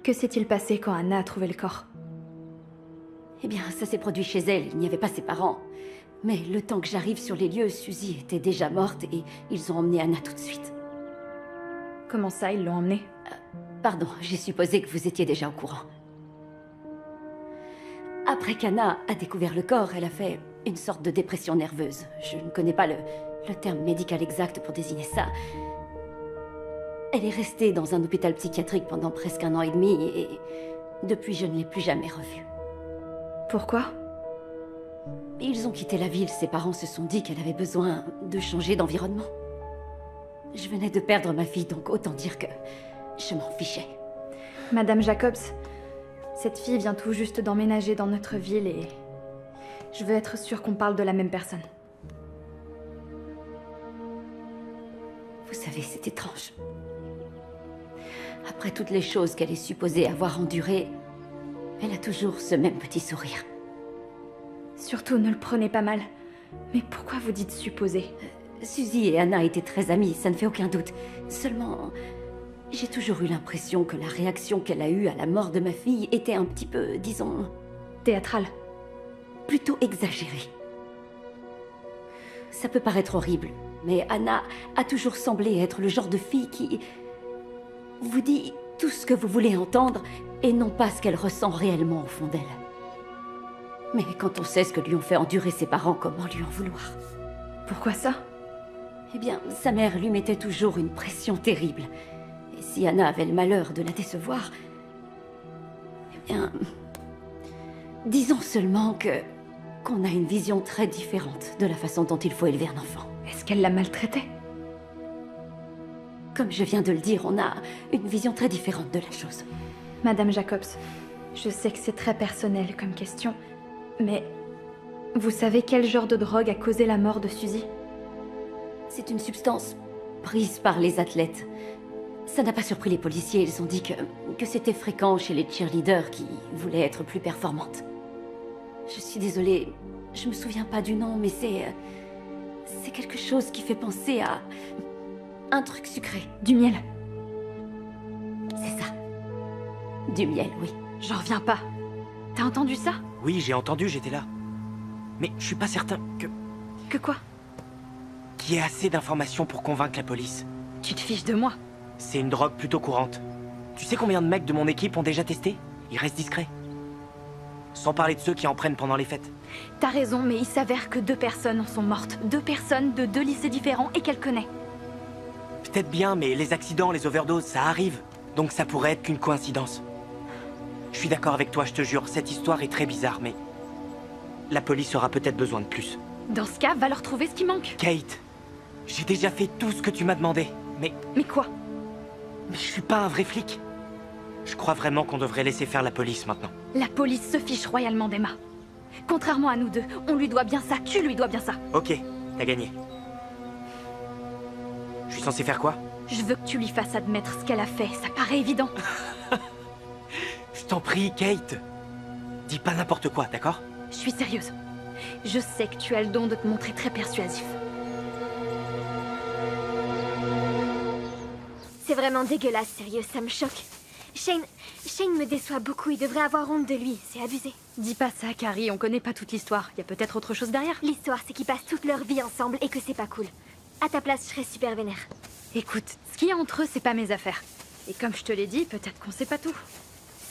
Que s'est-il passé quand Anna a trouvé le corps? Eh bien, ça s'est produit chez elle, il n'y avait pas ses parents. Mais le temps que j'arrive sur les lieux, Suzy était déjà morte et ils ont emmené Anna tout de suite. Comment ça, ils l'ont emmenée? Pardon, j'ai supposé que vous étiez déjà au courant. Après qu'Anna a découvert le corps, elle a fait une sorte de dépression nerveuse. Je ne connais pas le terme médical exact pour désigner ça. Elle est restée dans un hôpital psychiatrique pendant presque 1 an et demi et depuis je ne l'ai plus jamais revue. Pourquoi? Ils ont quitté la ville, ses parents se sont dit qu'elle avait besoin de changer d'environnement. Je venais de perdre ma fille, donc autant dire que je m'en fichais. Madame Jacobs, Cette fille vient tout juste d'emménager dans notre ville et... je veux être sûre qu'on parle de la même personne. Vous savez, c'est étrange. Après toutes les choses qu'elle est supposée avoir endurées, elle a toujours ce même petit sourire. Surtout, ne le prenez pas mal. Mais pourquoi vous dites supposer? Suzy et Anna étaient très amies, ça ne fait aucun doute. Seulement, j'ai toujours eu l'impression que la réaction qu'elle a eue à la mort de ma fille était un petit peu, disons... théâtrale. Plutôt exagérée. Ça peut paraître horrible, mais Anna a toujours semblé être le genre de fille qui... vous dit tout ce que vous voulez entendre et non pas ce qu'elle ressent réellement au fond d'elle. Mais quand on sait ce que lui ont fait endurer ses parents, comment lui en vouloir? Pourquoi ça? Eh bien, sa mère lui mettait toujours une pression terrible. Et si Anna avait le malheur de la décevoir... eh bien... disons seulement qu'on a une vision très différente de la façon dont il faut élever un enfant. Est-ce qu'elle l'a maltraité? Comme je viens de le dire, on a une vision très différente de la chose. Madame Jacobs, je sais que c'est très personnel comme question, mais vous savez quel genre de drogue a causé la mort de Suzy? C'est une substance prise par les athlètes. Ça n'a pas surpris les policiers, ils ont dit que c'était fréquent chez les cheerleaders qui voulaient être plus performantes. Je suis désolée, je me souviens pas du nom, mais c'est quelque chose qui fait penser à un truc sucré. Du miel. C'est ça. Du miel, oui. J'en reviens pas. T'as entendu ça? Oui, j'ai entendu, j'étais là. Mais je suis pas certain que... Que quoi? qu'il y ait assez d'informations pour convaincre la police. Tu te fiches de moi? C'est une drogue plutôt courante. Tu sais combien de mecs de mon équipe ont déjà testé? Ils restent discrets. Sans parler de ceux qui en prennent pendant les fêtes. T'as raison, mais il s'avère que 2 personnes en sont mortes. 2 personnes de 2 lycées différents et qu'elle connaît. Peut-être bien, mais les accidents, les overdoses, ça arrive. Donc ça pourrait être qu'une coïncidence. Je suis d'accord avec toi, je te jure, cette histoire est très bizarre, mais... la police aura peut-être besoin de plus. Dans ce cas, va leur trouver ce qui manque. Kate, j'ai déjà fait tout ce que tu m'as demandé, mais... Mais quoi? Mais je suis pas un vrai flic. Je crois vraiment qu'on devrait laisser faire la police maintenant. La police se fiche royalement d'Emma. Contrairement à nous deux, on lui doit bien ça, tu lui dois bien ça. Ok, t'as gagné. Je suis censé faire quoi? Je veux que tu lui fasses admettre ce qu'elle a fait, ça paraît évident. Je t'en prie, Kate. Dis pas n'importe quoi, d'accord? Je suis sérieuse. Je sais que tu as le don de te montrer très persuasif. C'est vraiment dégueulasse, sérieux, ça me choque. Shane me déçoit beaucoup, il devrait avoir honte de lui, c'est abusé. Dis pas ça, Carrie, on connaît pas toute l'histoire. Y a peut-être autre chose derrière. L'histoire, c'est qu'ils passent toute leur vie ensemble et que c'est pas cool. À ta place, je serais super vénère. Écoute, ce qu'il y a entre eux, c'est pas mes affaires. Et comme je te l'ai dit, peut-être qu'on sait pas tout.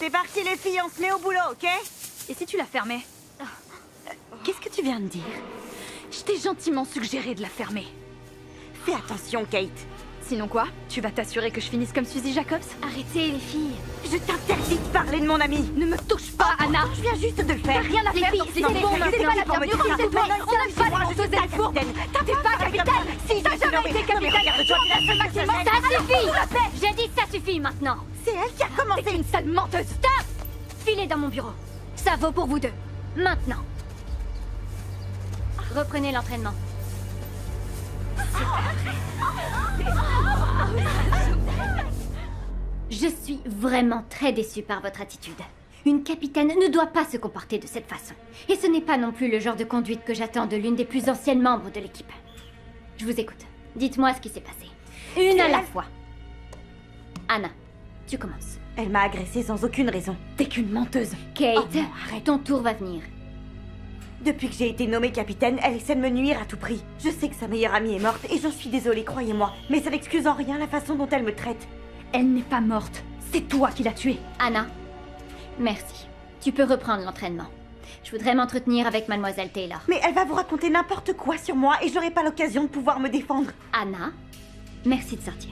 C'est parti les filles, on se met au boulot, ok? Et si tu la fermais? Qu'est-ce que tu viens de dire? Je t'ai gentiment suggéré de la fermer. Fais attention, Kate. Sinon quoi? Tu vas t'assurer que je finisse comme Suzy Jacobs? Arrêtez, les filles. Je t'interdis de parler de mon ami. Ne me touche pas, Anna. Je viens juste de le faire. T'as rien à faire dans filles, ces c'est bon, bon, c'est pas la bienvenue, s'il te plaît. On n'aime pas les menteuses et les fourbes. T'es pas capitaine. Si t'as jamais été capitaine, tu as ce maximum. Ça suffit! J'ai dit ça suffit maintenant! C'est elle qui a commencé. T'es une sale menteuse. Stop! Filez dans mon bureau. Ça vaut pour vous deux. Maintenant. Reprenez l'entraînement. Je suis vraiment très déçue par votre attitude. Une capitaine ne doit pas se comporter de cette façon. Et ce n'est pas non plus le genre de conduite que j'attends de l'une des plus anciennes membres de l'équipe. Je vous écoute. Dites-moi ce qui s'est passé. Une à la fois. Anna, tu commences. Elle m'a agressée sans aucune raison. T'es qu'une menteuse. Kate, Oh non, arrête. ton tour va venir. Depuis que j'ai été nommée capitaine, elle essaie de me nuire à tout prix. Je sais que sa meilleure amie est morte et j'en suis désolée, croyez-moi. Mais ça n'excuse en rien la façon dont elle me traite. Elle n'est pas morte. C'est toi qui l'as tuée. Anna, merci. Tu peux reprendre l'entraînement. Je voudrais m'entretenir avec Mademoiselle Taylor. Mais elle va vous raconter n'importe quoi sur moi et j'aurai pas l'occasion de pouvoir me défendre. Anna, merci de sortir.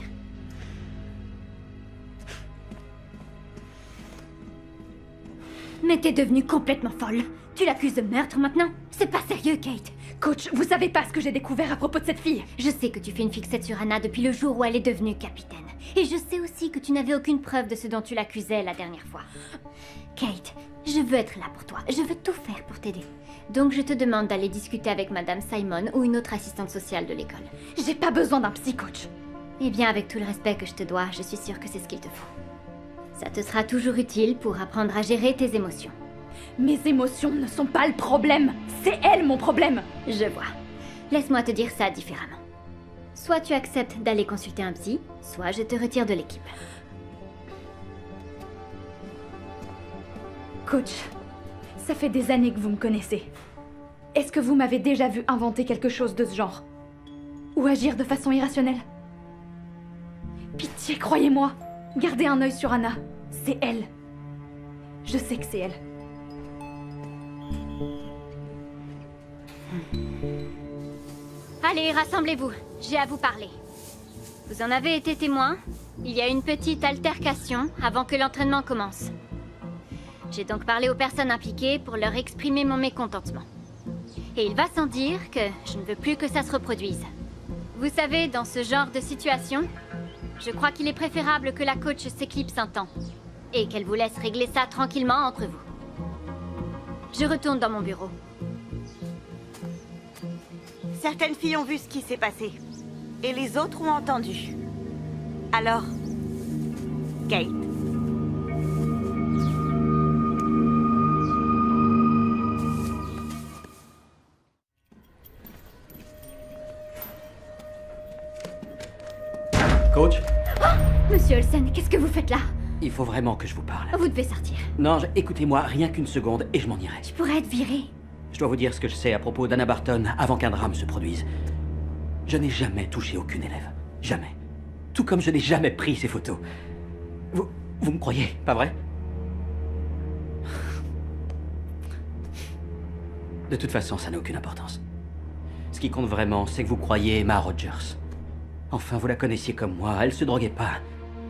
Mais t'es devenue complètement folle. Tu l'accuses de meurtre maintenant? C'est pas sérieux, Kate. Coach, vous savez pas ce que j'ai découvert à propos de cette fille. Je sais que tu fais une fixette sur Anna depuis le jour où elle est devenue capitaine. Et je sais aussi que tu n'avais aucune preuve de ce dont tu l'accusais la dernière fois. Kate, je veux être là pour toi. Je veux tout faire pour t'aider. Donc je te demande d'aller discuter avec Madame Simon ou une autre assistante sociale de l'école. J'ai pas besoin d'un psy-coach. Eh bien, avec tout le respect que je te dois, je suis sûre que c'est ce qu'il te faut. Ça te sera toujours utile pour apprendre à gérer tes émotions. Mes émotions ne sont pas le problème. C'est elle mon problème. Je vois. Laisse-moi te dire ça différemment. Soit tu acceptes d'aller consulter un psy, soit je te retire de l'équipe. Coach, ça fait des années que vous me connaissez. Est-ce que vous m'avez déjà vu inventer quelque chose de ce genre? Ou agir de façon irrationnelle? Pitié, croyez-moi. Gardez un œil sur Anna. C'est elle. Je sais que c'est elle. Allez, rassemblez-vous. J'ai à vous parler. Vous en avez été témoin. Il y a une petite altercation avant que l'entraînement commence. J'ai donc parlé aux personnes impliquées pour leur exprimer mon mécontentement. Et il va sans dire que je ne veux plus que ça se reproduise. Vous savez, dans ce genre de situation, je crois qu'il est préférable que la coach s'éclipse un temps. Et qu'elle vous laisse régler ça tranquillement entre vous. Je retourne dans mon bureau. Certaines filles ont vu ce qui s'est passé. Et les autres ont entendu. Alors, Kate. Coach, Monsieur Olsen, qu'est-ce que vous faites là? il faut vraiment que je vous parle. Vous devez sortir. Non, écoutez-moi, rien qu'une seconde et je m'en irai. Je pourrais être virée. Je dois vous dire ce que je sais à propos d'Anna Barton avant qu'un drame se produise. Je n'ai jamais touché aucune élève. Jamais. Tout comme je n'ai jamais pris ces photos. Vous me croyez, pas vrai? De toute façon, ça n'a aucune importance. Ce qui compte vraiment, c'est que vous croyez Emma Rogers. Enfin, vous la connaissiez comme moi, elle se droguait pas.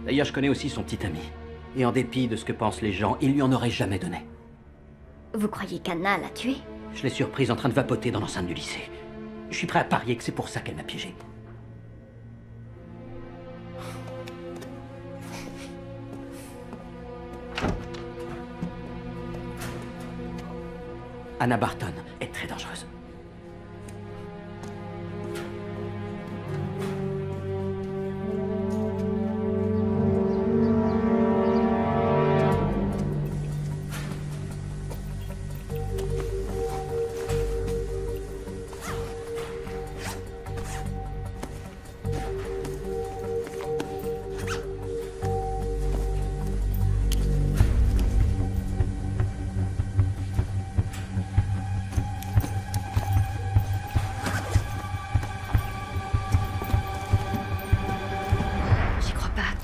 D'ailleurs, je connais aussi son petit ami. Et en dépit de ce que pensent les gens, il lui en aurait jamais donné. Vous croyez qu'Anna l'a tué? Je l'ai surprise en train de vapoter dans l'enceinte du lycée. Je suis prêt à parier que c'est pour ça qu'elle m'a piégé. Anna Barton est très dangereuse.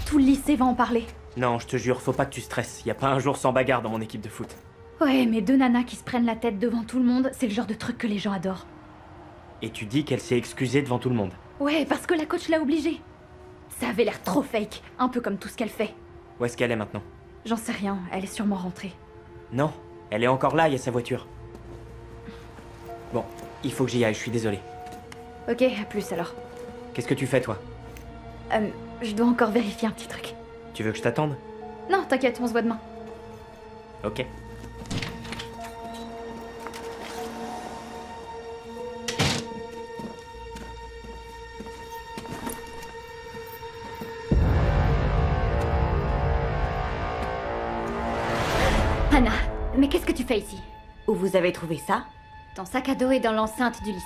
Tout le lycée va en parler. Non, je te jure, faut pas que tu stresses. Y a pas un jour sans bagarre dans mon équipe de foot. Ouais, mais deux nanas qui se prennent la tête devant tout le monde, c'est le genre de truc que les gens adorent. Et tu dis qu'elle s'est excusée devant tout le monde. Ouais, parce que la coach l'a obligée. Ça avait l'air trop fake, un peu comme tout ce qu'elle fait. Où est-ce qu'elle est maintenant? J'en sais rien, elle est sûrement rentrée. Non, elle est encore là, il y a sa voiture. Bon, il faut que j'y aille, je suis désolé. Ok, à plus alors. Qu'est-ce que tu fais, toi? Je dois encore vérifier un petit truc. Tu veux que je t'attende? Non, t'inquiète, on se voit demain. Ok. Anna, mais qu'est-ce que tu fais ici? Où vous avez trouvé ça? Ton sac à dos est dans l'enceinte du lycée.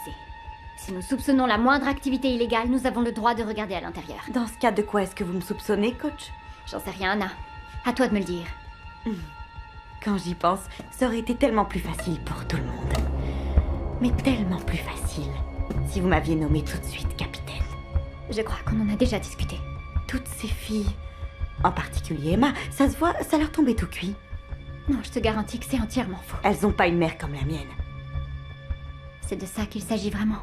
Si nous soupçonnons la moindre activité illégale, nous avons le droit de regarder à l'intérieur. Dans ce cas, de quoi est-ce que vous me soupçonnez, coach? J'en sais rien, Anna. À toi de me le dire. Quand j'y pense, ça aurait été tellement plus facile pour tout le monde. Mais tellement plus facile si vous m'aviez nommé tout de suite capitaine. Je crois qu'on en a déjà discuté. Toutes ces filles, en particulier Emma, ça se voit, ça leur tombait tout cuit. Non, je te garantis que c'est entièrement faux. Elles ont pas une mère comme la mienne. C'est de ça qu'il s'agit vraiment.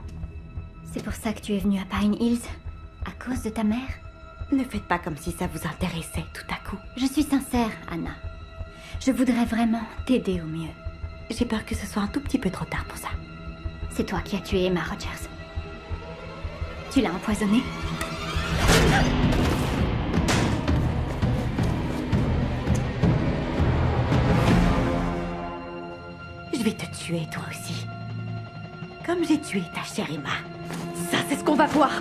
C'est pour ça que tu es venue à Pine Hills? À cause de ta mère? Ne faites pas comme si ça vous intéressait tout à coup. Je suis sincère, Anna. Je voudrais vraiment t'aider au mieux. J'ai peur que ce soit un tout petit peu trop tard pour ça. C'est toi qui as tué Emma Rogers. Tu l'as empoisonnée. Je vais te tuer, toi aussi. Comme j'ai tué ta chère Emma. Ça, c'est ce qu'on va voir.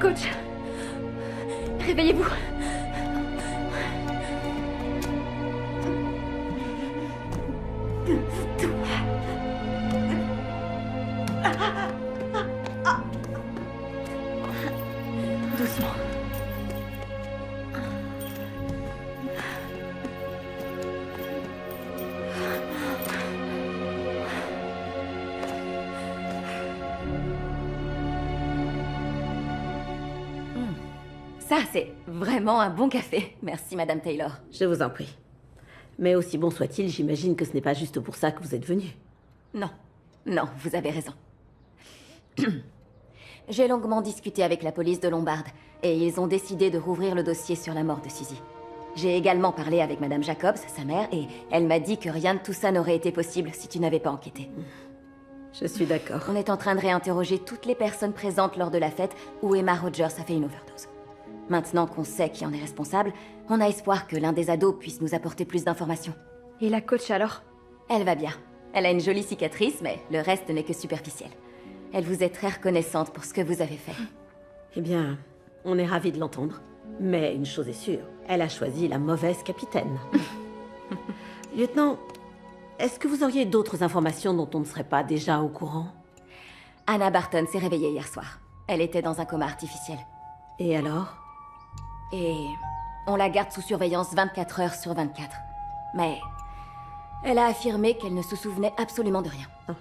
Coach, réveillez-vous. Doucement. Ça, c'est vraiment un bon café. Merci, Madame Taylor. Je vous en prie. Mais aussi bon soit-il, j'imagine que ce n'est pas juste pour ça que vous êtes venu. Non. Non, vous avez raison. J'ai longuement discuté avec la police de Lombard, et ils ont décidé de rouvrir le dossier sur la mort de Suzy. J'ai également parlé avec Madame Jacobs, sa mère, et elle m'a dit que rien de tout ça n'aurait été possible si tu n'avais pas enquêté. Je suis d'accord. On est en train de réinterroger toutes les personnes présentes lors de la fête où Emma Rogers a fait une overdose. Maintenant qu'on sait qui en est responsable, on a espoir que l'un des ados puisse nous apporter plus d'informations. Et la coach alors? Elle va bien. Elle a une jolie cicatrice, mais le reste n'est que superficiel. Elle vous est très reconnaissante pour ce que vous avez fait. Eh bien, on est ravis de l'entendre. Mais une chose est sûre, elle a choisi la mauvaise capitaine. Lieutenant, est-ce que vous auriez d'autres informations dont on ne serait pas déjà au courant? Anna Barton s'est réveillée hier soir. Elle était dans un coma artificiel. Et alors? Et on la garde sous surveillance 24 heures sur 24. Mais elle a affirmé qu'elle ne se souvenait absolument de rien. Ah.